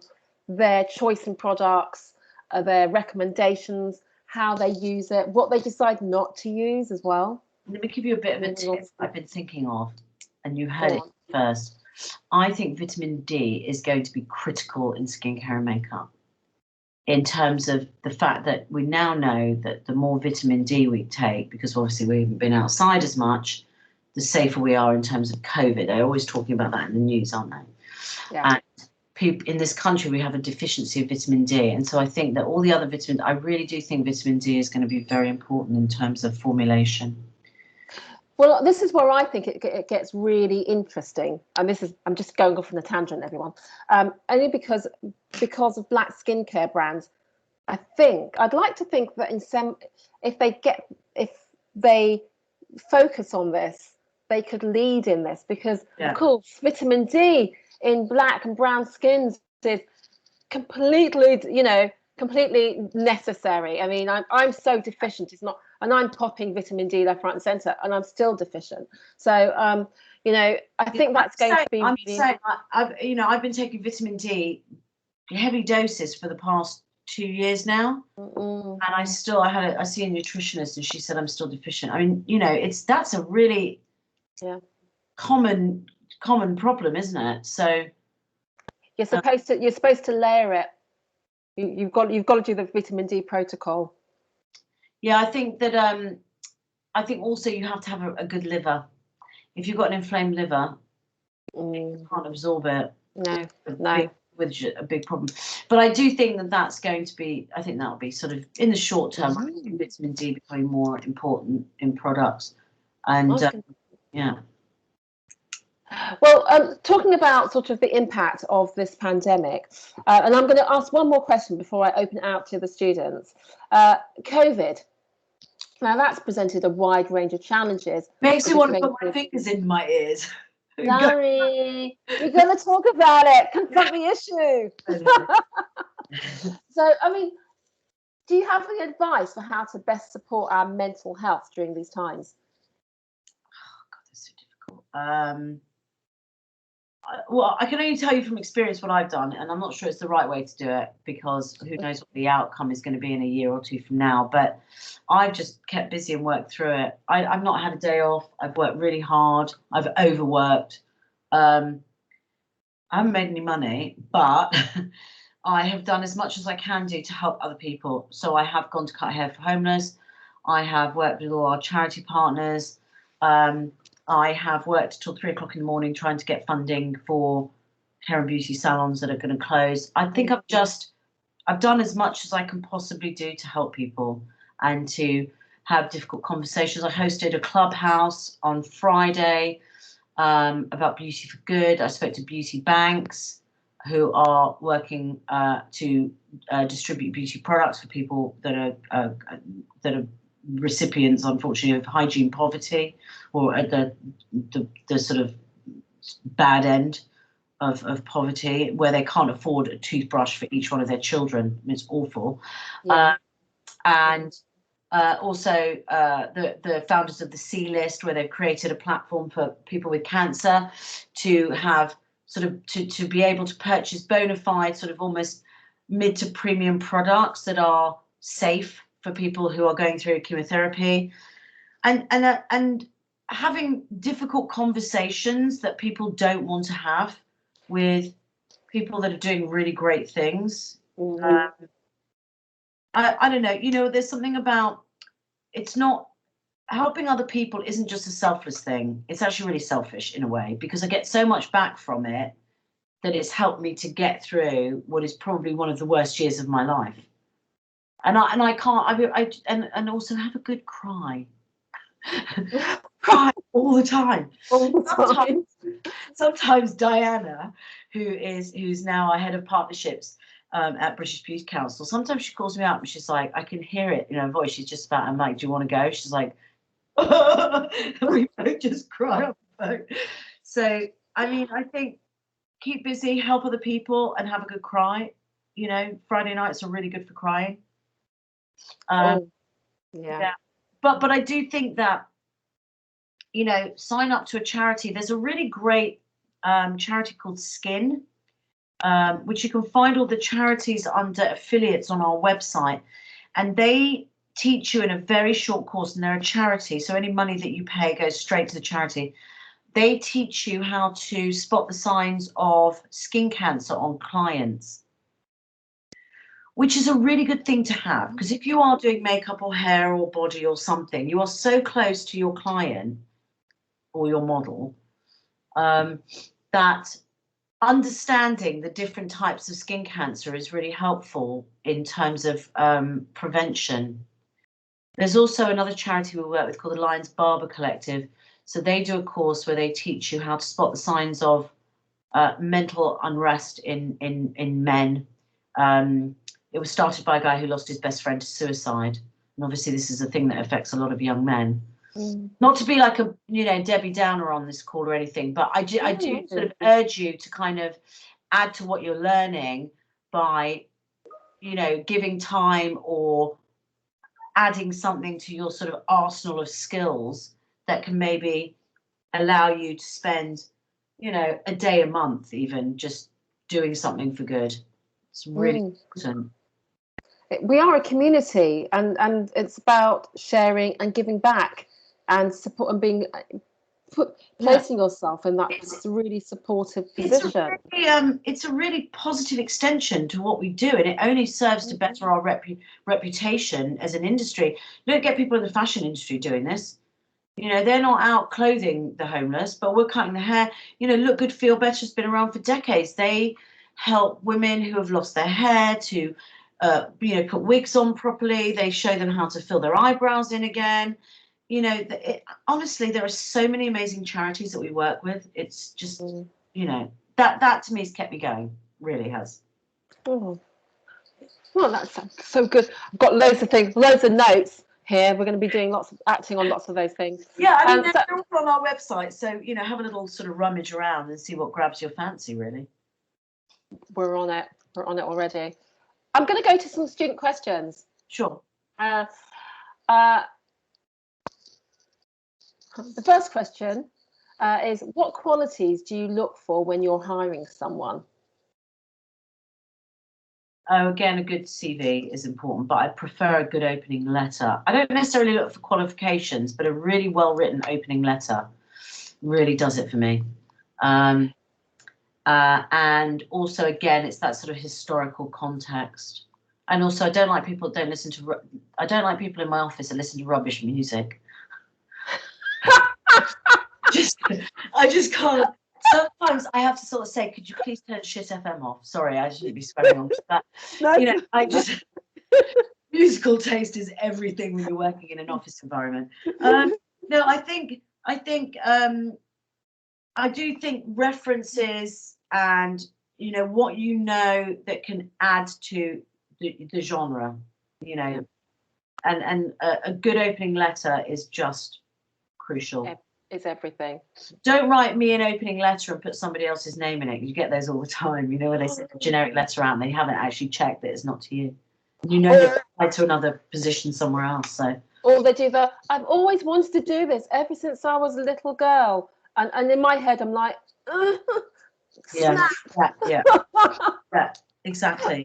their choice in products, their recommendations, how they use it, what they decide not to use as well. Let me give you a bit of a tip I've been thinking of, and you heard it first. I think vitamin D is going to be critical in skincare and makeup, in terms of the fact that we now know that the more vitamin D we take, because obviously we haven't been outside as much, the safer we are in terms of COVID. They're always talking about that in the news, aren't they? Yeah. And people in this country, we have a deficiency of vitamin D. And so I think that all the other vitamins, I really do think vitamin D is going to be very important in terms of formulation. Well, this is where I think it gets really interesting, and this is, I'm just going off on a tangent, everyone. Only because of black skincare brands, I'd like to think that if they focus on this, they could lead in this, because of course vitamin D in black and brown skins is completely, you know, completely necessary. I mean, I'm so deficient. It's not, and I'm popping vitamin D left, right, and centre, and I'm still deficient. So, you know, I think that's going to be. I've been taking vitamin D heavy doses for the past 2 years now, and I see a nutritionist, and she said I'm still deficient. I mean, you know, that's a really common problem, isn't it? So you're supposed to layer it. You've got to do the vitamin D protocol. Yeah, I think that I think also you have to have a good liver. If you've got an inflamed liver, you can't absorb it. No. With a big problem. But I do think that that's going to be, I think that'll be sort of in the short term, vitamin D becoming more important in products. And yeah. Well, talking about sort of the impact of this pandemic, and I'm going to ask one more question before I open it out to the students. COVID. Now, that's presented a wide range of challenges. Makes me want to put my fingers in my ears. Larry, we're going to talk about it. Confront the issue. So, I mean, do you have any advice for how to best support our mental health during these times? Oh, God, that's so difficult. Well, I can only tell you from experience what I've done, and I'm not sure it's the right way to do it, because who knows what the outcome is going to be in a year or two from now. But I've just kept busy and worked through it. I've not had a day off. I've worked really hard. I've overworked. I haven't made any money, but I have done as much as I can do to help other people. So I have gone to cut hair for homeless. I have worked with all our charity partners. I have worked till 3 o'clock in the morning trying to get funding for hair and beauty salons that are going to close. I think I've done as much as I can possibly do to help people and to have difficult conversations. I hosted a clubhouse on Friday about Beauty for Good. I spoke to beauty banks who are working to distribute beauty products for people that are recipients, unfortunately, of hygiene poverty, or at the sort of bad end of poverty, where they can't afford a toothbrush for each one of their children. It's awful. And also the founders of the C List, where they've created a platform for people with cancer to have sort of to be able to purchase bona fide, sort of almost mid to premium products that are safe for people who are going through chemotherapy, and having difficult conversations that people don't want to have with people that are doing really great things. I don't know, you know, there's something about, it's not, helping other people isn't just a selfless thing. It's actually really selfish in a way, because I get so much back from it that it's helped me to get through what is probably one of the worst years of my life. And I can't, and also have a good cry. Cry all the time. All the time. Sometimes Diana, who's now our head of partnerships at British Beauty Council. Sometimes she calls me up and she's like, I can hear it in her voice. She's just about, I'm like, do you want to go? She's like, we both just cry on the phone. So, I mean, I think keep busy, help other people, and have a good cry. You know, Friday nights are really good for crying. Yeah. But I do think that, you know, sign up to a charity. There's a really great charity called Skin, which you can find all the charities under affiliates on our website, and they teach you in a very short course, and they're a charity, so any money that you pay goes straight to the charity. They teach you how to spot the signs of skin cancer on clients, which is a really good thing to have, because if you are doing makeup or hair or body or something, you are so close to your client or your model that understanding the different types of skin cancer is really helpful in terms of prevention. There's also another charity we work with called the GUNK Barber Collective. So they do a course where they teach you how to spot the signs of mental unrest in men. It was started by a guy who lost his best friend to suicide. And obviously this is a thing that affects a lot of young men. Not to be like a, you know, Debbie Downer on this call or anything, but I do sort of urge you to kind of add to what you're learning by, you know, giving time or adding something to your sort of arsenal of skills that can maybe allow you to spend, you know, a day a month even just doing something for good. It's really important. We are a community, and it's about sharing and giving back and support and being placing yourself in that really supportive position. It's a really positive extension to what we do, and it only serves to better our reputation as an industry. You don't get people in the fashion industry doing this. You know, they're not out clothing the homeless, but we're cutting the hair. You know, Look Good, Feel Better has been around for decades. They help women who have lost their hair to, you know, put wigs on properly. They show them how to fill their eyebrows in again. You know, honestly, there are so many amazing charities that we work with. It's just, you know, that to me has kept me going. Really has. Oh, well, that's so good. I've got loads of things, loads of notes here. We're going to be doing acting on lots of those things. Yeah, I mean, they're all on our website. So, you know, have a little sort of rummage around and see what grabs your fancy, really. We're on it. We're on it already. I'm going to go to some student questions. Sure. The first question is, what qualities do you look for when you're hiring someone? Oh, again, a good CV is important, but I prefer a good opening letter. I don't necessarily look for qualifications, but a really well-written opening letter really does it for me. And also, again, it's that sort of historical context. And also, I don't like people that don't listen to. I don't like people in my office that listen to rubbish music. I just can't. Sometimes I have to sort of say, could you please turn Shit FM off? Sorry, I shouldn't be swearing on that. No. You know, I just musical taste is everything when you're working in an office environment. No, I do think references and, you know, what you know that can add to the genre, you know, and a good opening letter is just crucial. Is everything. Don't write me an opening letter and put somebody else's name in it. You get those all the time, you know, where they send a generic letter out and they haven't actually checked that it's not to you. You know, you're applied to another position somewhere else. So. Or they do I've always wanted to do this ever since I was a little girl. And in my head, I'm like, yeah, exactly.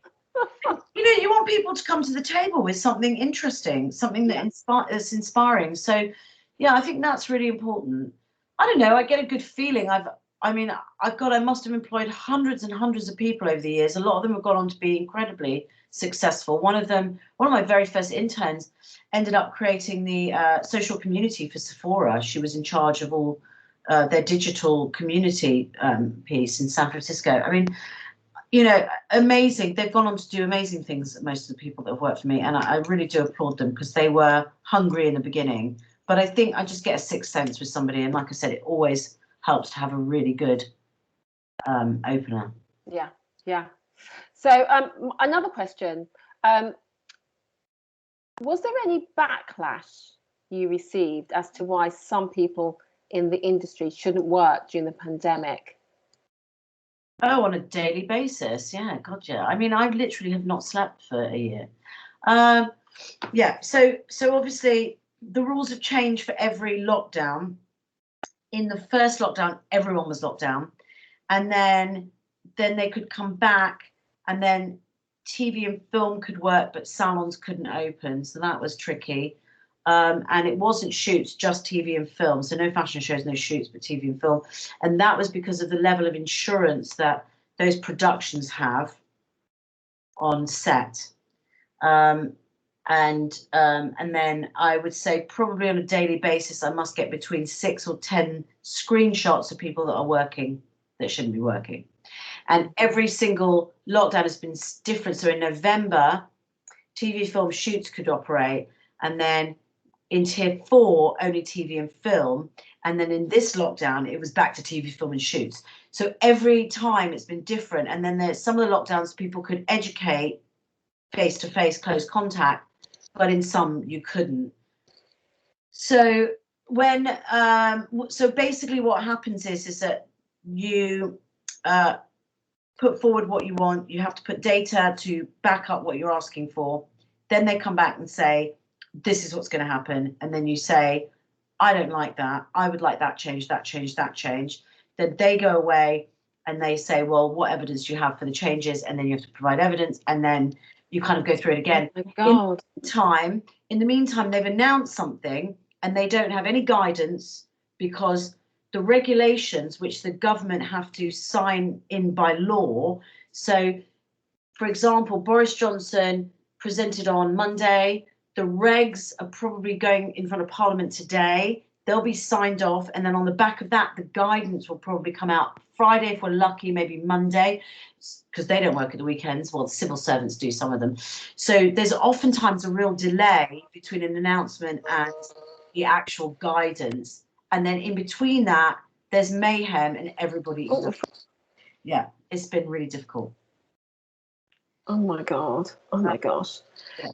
You know, you want people to come to the table with something interesting, something that is inspiring. So, yeah, I think that's really important. I don't know. I get a good feeling. I must have employed hundreds and hundreds of people over the years. A lot of them have gone on to be incredibly successful. One of my very first interns ended up creating the social community for Sephora. She was in charge of all their digital community piece in San Francisco. I mean, you know, amazing. They've gone on to do amazing things, most of the people that have worked for me. And I really do applaud them because they were hungry in the beginning. But I think I just get a sixth sense with somebody. And like I said, it always helps to have a really good opener. Yeah. So another question. Was there any backlash you received as to why some people in the industry shouldn't work during the pandemic? Oh, on a daily basis. Yeah, God, yeah. I mean, I literally have not slept for a year. Yeah, so obviously the rules have changed for every lockdown. In the first lockdown, everyone was locked down, and then they could come back, and then TV and film could work, but salons couldn't open, so that was tricky. And it wasn't shoots, just TV and film, so no fashion shows, no shoots, but TV and film, and that was because of the level of insurance that those productions have on set. And then I would say probably on a daily basis, I must get between 6 or 10 screenshots of people that are working that shouldn't be working. And every single lockdown has been different. So in November, TV film shoots could operate. And then in tier 4, only TV and film. And then in this lockdown, it was back to TV, film and shoots. So every time it's been different. And then there's some of the lockdowns people could educate face-to-face, close contact, but in some you couldn't. So when so basically what happens is that you put forward what you want, you have to put data to back up what you're asking for, then they come back and say this is what's going to happen, and then you say I don't like that, I would like that change, that change, that change. Then they go away and they say, well, what evidence do you have for the changes? And then you have to provide evidence, and then you kind of go through it again. Oh my God. In the meantime, they've announced something and they don't have any guidance, because the regulations which the government have to sign in by law. So, for example, Boris Johnson presented on Monday. The regs are probably going in front of Parliament today. They'll be signed off, and then on the back of that, the guidance will probably come out Friday if we're lucky, maybe Monday, because they don't work at the weekends. Well, civil servants do, some of them. So there's oftentimes a real delay between an announcement and the actual guidance. And then in between that, there's mayhem and everybody is yeah, it's been really difficult. Oh my God. Oh my gosh. Yeah.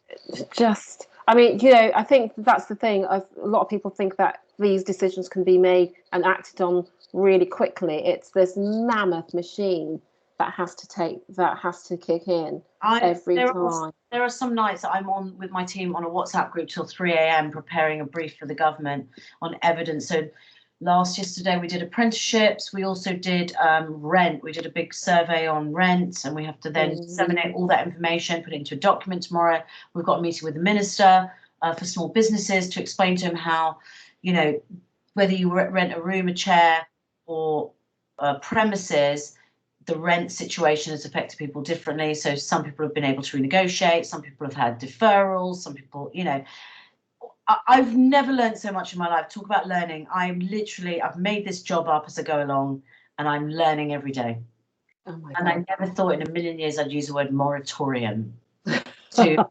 Just, I mean, you know, I think that's the thing. A lot of people think that these decisions can be made and acted on really quickly. It's this mammoth machine that has to kick in every time. There are some nights that I'm on with my team on a WhatsApp group till 3 a.m. preparing a brief for the government on evidence. So yesterday we did apprenticeships. We also did rent. We did a big survey on rent, and we have to then disseminate all that information, put it into a document tomorrow. We've got a meeting with the minister for small businesses to explain to him how, you know, whether you rent a room, a chair, or premises, the rent situation has affected people differently. So some people have been able to renegotiate, some people have had deferrals, some people, you know, I've never learned so much in my life. Talk about learning. I've made this job up as I go along, and I'm learning every day. Oh my and God. I never thought in a million years I'd use the word moratorium to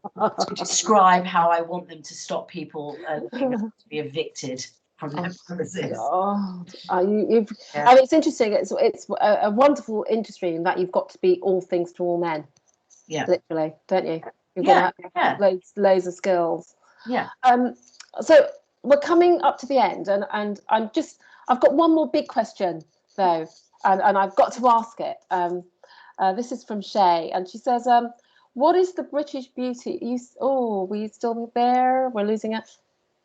describe how I want them to stop people to be evicted from their premises. God. I mean, it's interesting. It's a wonderful industry in that you've got to be all things to all men. Yeah. Literally, don't you? You've Yeah, got to have loads of skills. Yeah. So we're coming up to the end, and I've got one more big question though, and I've got to ask it. This is from Shay, and she says, what is the British Beauty? Were you still there? We're losing it.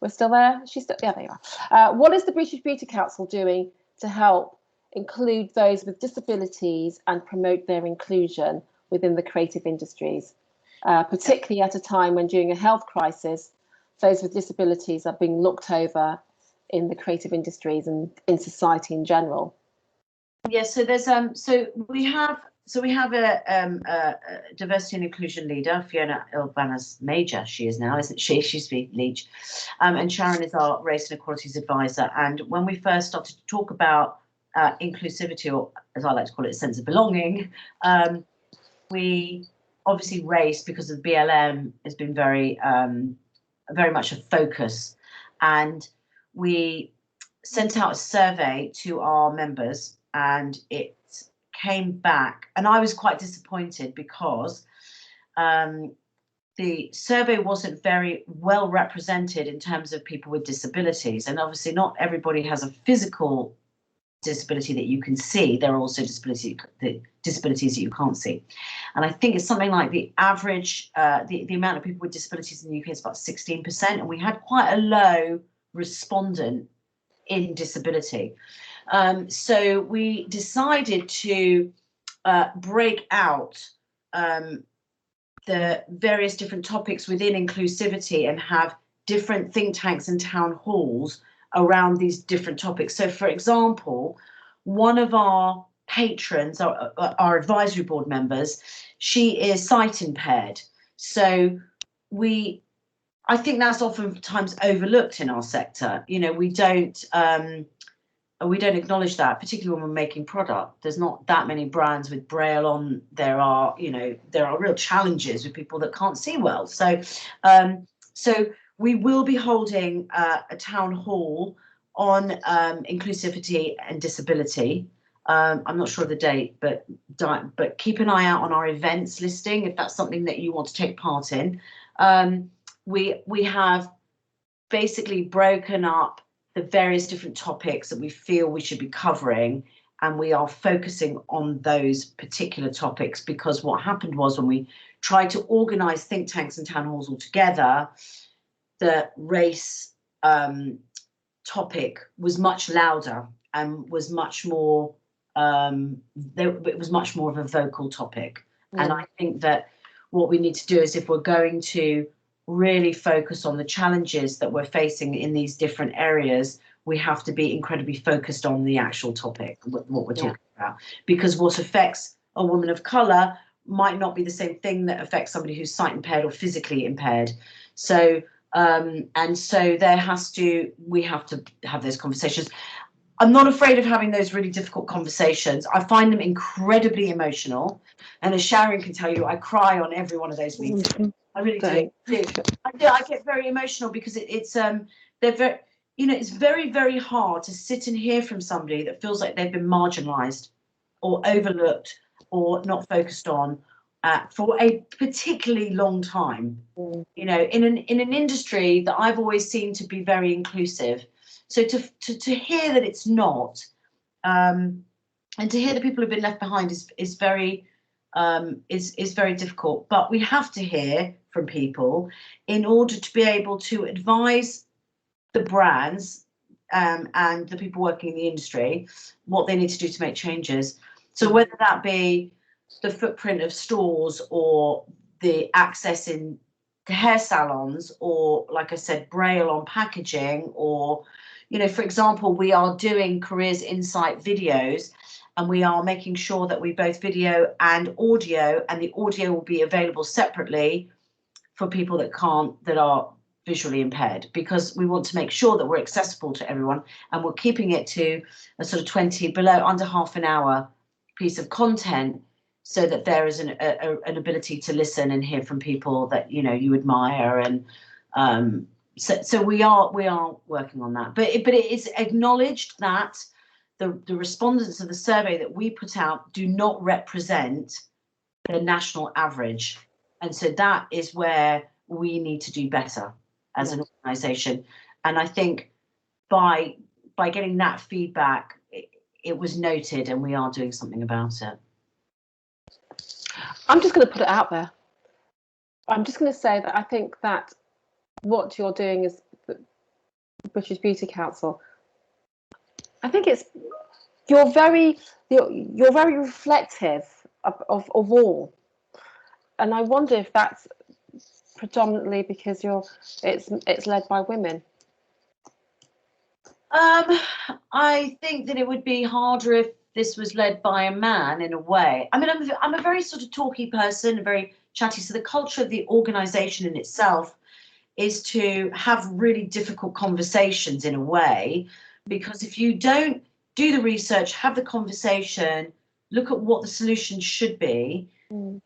We're still there. Yeah, there you are. What is the British Beauty Council doing to help include those with disabilities and promote their inclusion within the creative industries, particularly at a time when, during a health crisis, those with disabilities are being looked over in the creative industries and in society in general? Yes, so there's we have a diversity and inclusion leader, Fiona Ilvanas Major. She is now, isn't she? She used to be Leach, and Sharon is our race and equalities advisor. And when we first started to talk about inclusivity, or as I like to call it, a sense of belonging, we obviously race, because of BLM, has been very much a focus, and we sent out a survey to our members, and it came back, and I was quite disappointed because the survey wasn't very well represented in terms of people with disabilities. And obviously not everybody has a physical disability that you can see. There are also disabilities that you can't see. And I think it's something like the average, the amount of people with disabilities in the UK is about 16%. And we had quite a low respondent in disability. So we decided to break out the various different topics within inclusivity and have different think tanks and town halls around these different topics. So, for example, one of our patrons, our advisory board members, she is sight impaired. So I think that's oftentimes overlooked in our sector. You know, we don't acknowledge that, particularly when we're making product. There's not that many brands with Braille on. There are real challenges with people that can't see well. So, so we will be holding a town hall on inclusivity and disability. I'm not sure of the date, but keep an eye out on our events listing if that's something that you want to take part in. We have basically broken up the various different topics that we feel we should be covering, and we are focusing on those particular topics, because what happened was when we tried to organise think tanks and town halls all together, the race topic was much louder and was much more it was much more of a vocal topic. And I think that what we need to do is, if we're going to really focus on the challenges that we're facing in these different areas, we have to be incredibly focused on the actual topic, what we're talking about, because what affects a woman of colour might not be the same thing that affects somebody who's sight impaired or physically impaired. So and so we have to have those conversations. I'm not afraid of having those really difficult conversations. I find them incredibly emotional, and as Sharon can tell you, I cry on every one of those meetings. I really do. I get very emotional because they're very, it's very, very hard to sit and hear from somebody that feels like they've been marginalised or overlooked or not focused on for a particularly long time. You know, in an industry that I've always seen to be very inclusive. So to hear that it's not, and to hear that people have been left behind is very difficult. But we have to hear from people in order to be able to advise the brands and the people working in the industry what they need to do to make changes. So whether that be the footprint of stores or the access in the hair salons, or, like I said, Braille on packaging, or, for example, we are doing Careers Insight videos, and we are making sure that we both video and audio, and the audio will be available separately for people that are visually impaired, because we want to make sure that we're accessible to everyone, and we're keeping it to a sort of under half an hour piece of content, so that there is an ability to listen and hear from people that you admire. And so we are working on that, but it is acknowledged that the respondents of the survey that we put out do not represent the national average, and so that is where we need to do better as an organisation. And I think by getting that feedback, it was noted, and we are doing something about it. I'm just going to put it out there. I'm just going to say that I think that what you're doing is the British Beauty Council. I think you're very reflective of all, and I wonder if that's predominantly because it's led by women. I think that it would be harder if this was led by a man, in a way. I mean, I'm a very sort of talky person, very chatty. So the culture of the organisation in itself is to have really difficult conversations, in a way, because if you don't do the research, have the conversation, look at what the solution should be,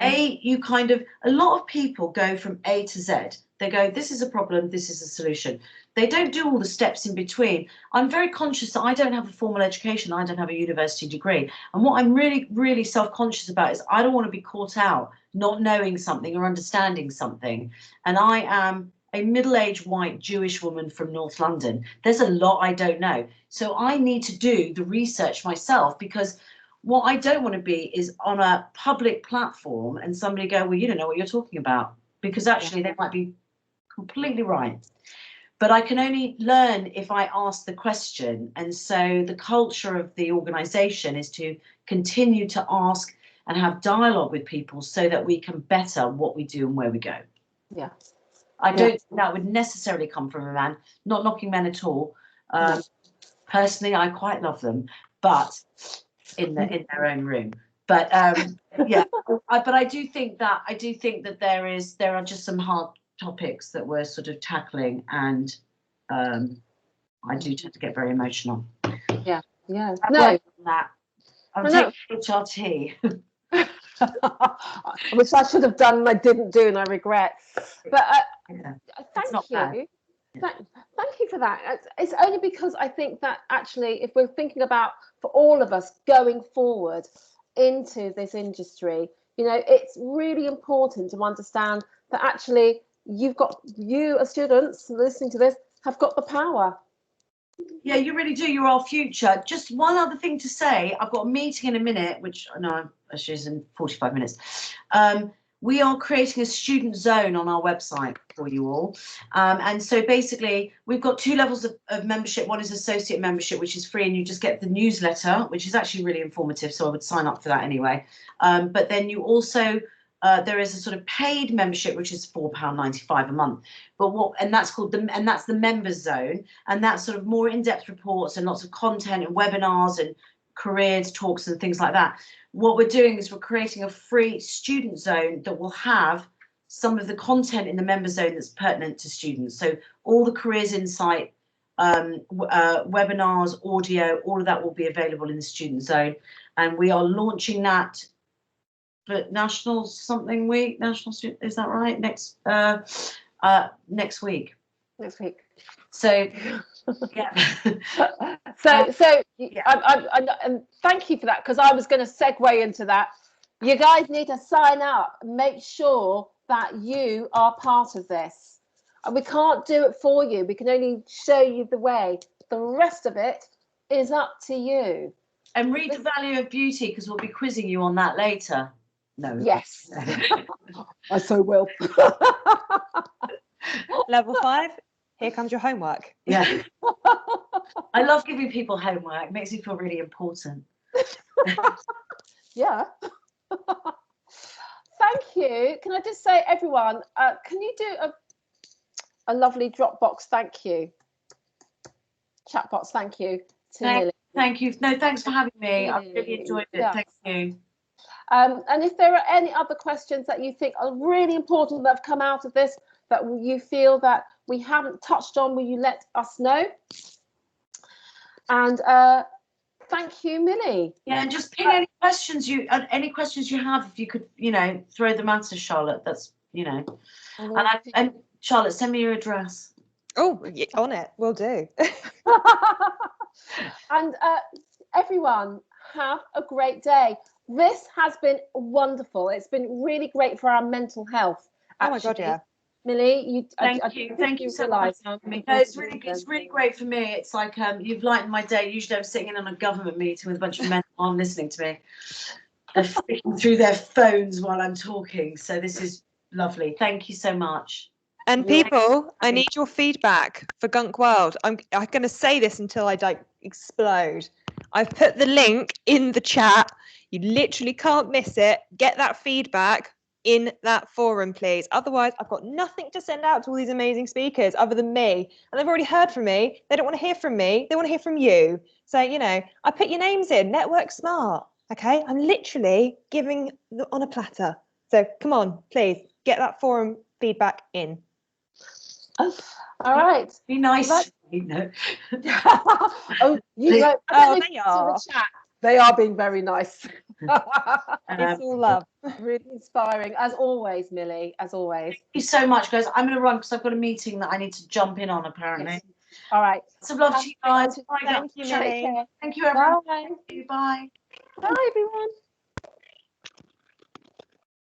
A lot of people go from A to Z. They go, this is a problem, this is a solution. They don't do all the steps in between. I'm very conscious that I don't have a formal education. I don't have a university degree. And what I'm really, really self-conscious about is I don't want to be caught out not knowing something or understanding something. And I am a middle-aged white Jewish woman from North London. There's a lot I don't know. So I need to do the research myself, because what I don't want to be is on a public platform and somebody go, well, you don't know what you're talking about, because actually they might be completely right. But I can only learn if I ask the question. And so the culture of the organisation is to continue to ask and have dialogue with people so that we can better what we do and where we go. Yeah. I don't think that would necessarily come from a man, not knocking men at all. Personally, I quite love them, but in their own room. But yeah, but I do think that there are just some hard topics that we're sort of tackling, and I do tend to get very emotional. Yeah. No, that I'm taking HRT. Which I should have done and I didn't do, and I regret. But thank you. Thank you for that. It's only because I think that actually, if we're thinking about, for all of us going forward into this industry, it's really important to understand that actually you as students listening to this have got the power. Yeah, you really do. You're our future. Just one other thing to say. I've got a meeting in a minute, which I know actually is in 45 minutes. We are creating a student zone on our website for you all. And so basically, we've got 2 levels of membership. One is associate membership, which is free, and you just get the newsletter, which is actually really informative. So I would sign up for that anyway. But then you also, there is a sort of paid membership, which is £4.95 a month. And that's the members zone. And that's sort of more in-depth reports and lots of content and webinars and careers talks and things like that. What we're doing is we're creating a free student zone that will have some of the content in the member zone that's pertinent to students. So all the careers insight, webinars, audio, all of that will be available in the student zone. And we are launching that for National Something Week, National Student, is that right? Next week. Next week. So yeah. And thank you for that, because I was going to segue into that. You guys need to sign up, make sure that you are part of this. And we can't do it for you. We can only show you the way. The rest of it is up to you. And read The Value of Beauty, because we'll be quizzing you on that later. No. Yes. I so will. Level 5. Here comes your homework. Yeah. I love giving people homework. It makes me feel really important. Yeah. Thank you. Can I just say, everyone, can you do a lovely Dropbox thank you? Chat box thank you to Millie. Thank you. No, thanks for having me. I really enjoyed it. Yeah. Thank you. And if there are any other questions that you think are really important that have come out of this, that you feel that we haven't touched on, will you let us know? And thank you, Millie. Yeah, and just ping any questions you have, if you could, throw them at us, Charlotte. That's, and Charlotte, send me your address. Oh, on it, will do. And everyone, have a great day. This has been wonderful. It's been really great for our mental health. Actually. Oh my God, yeah. Millie, thank you so much. It's really great for me. It's like you've lightened my day. Usually I'm sitting in on a government meeting with a bunch of men on listening to me. They're flicking through their phones while I'm talking. So this is lovely. Thank you so much. And people, I need your feedback for GUNK World. I'm going to say this until I don't explode. I've put the link in the chat. You literally can't miss it. Get that feedback in that forum, please. Otherwise, I've got nothing to send out to all these amazing speakers other than me. And they've already heard from me. They don't want to hear from me. They want to hear from you. So, I put your names in. Network smart. Okay? I'm literally giving on a platter. So come on, please get that forum feedback in. All right. Be nice. Oh, you there you are. The chat. They are being very nice. It's all love. Really inspiring, as always, Millie, as always. Thank you so much, guys. I'm going to run because I've got a meeting that I need to jump in on, apparently. Yes. All right. Some love to you guys. Thank you, Millie. Thank you, everyone. Bye. Bye. Bye, everyone.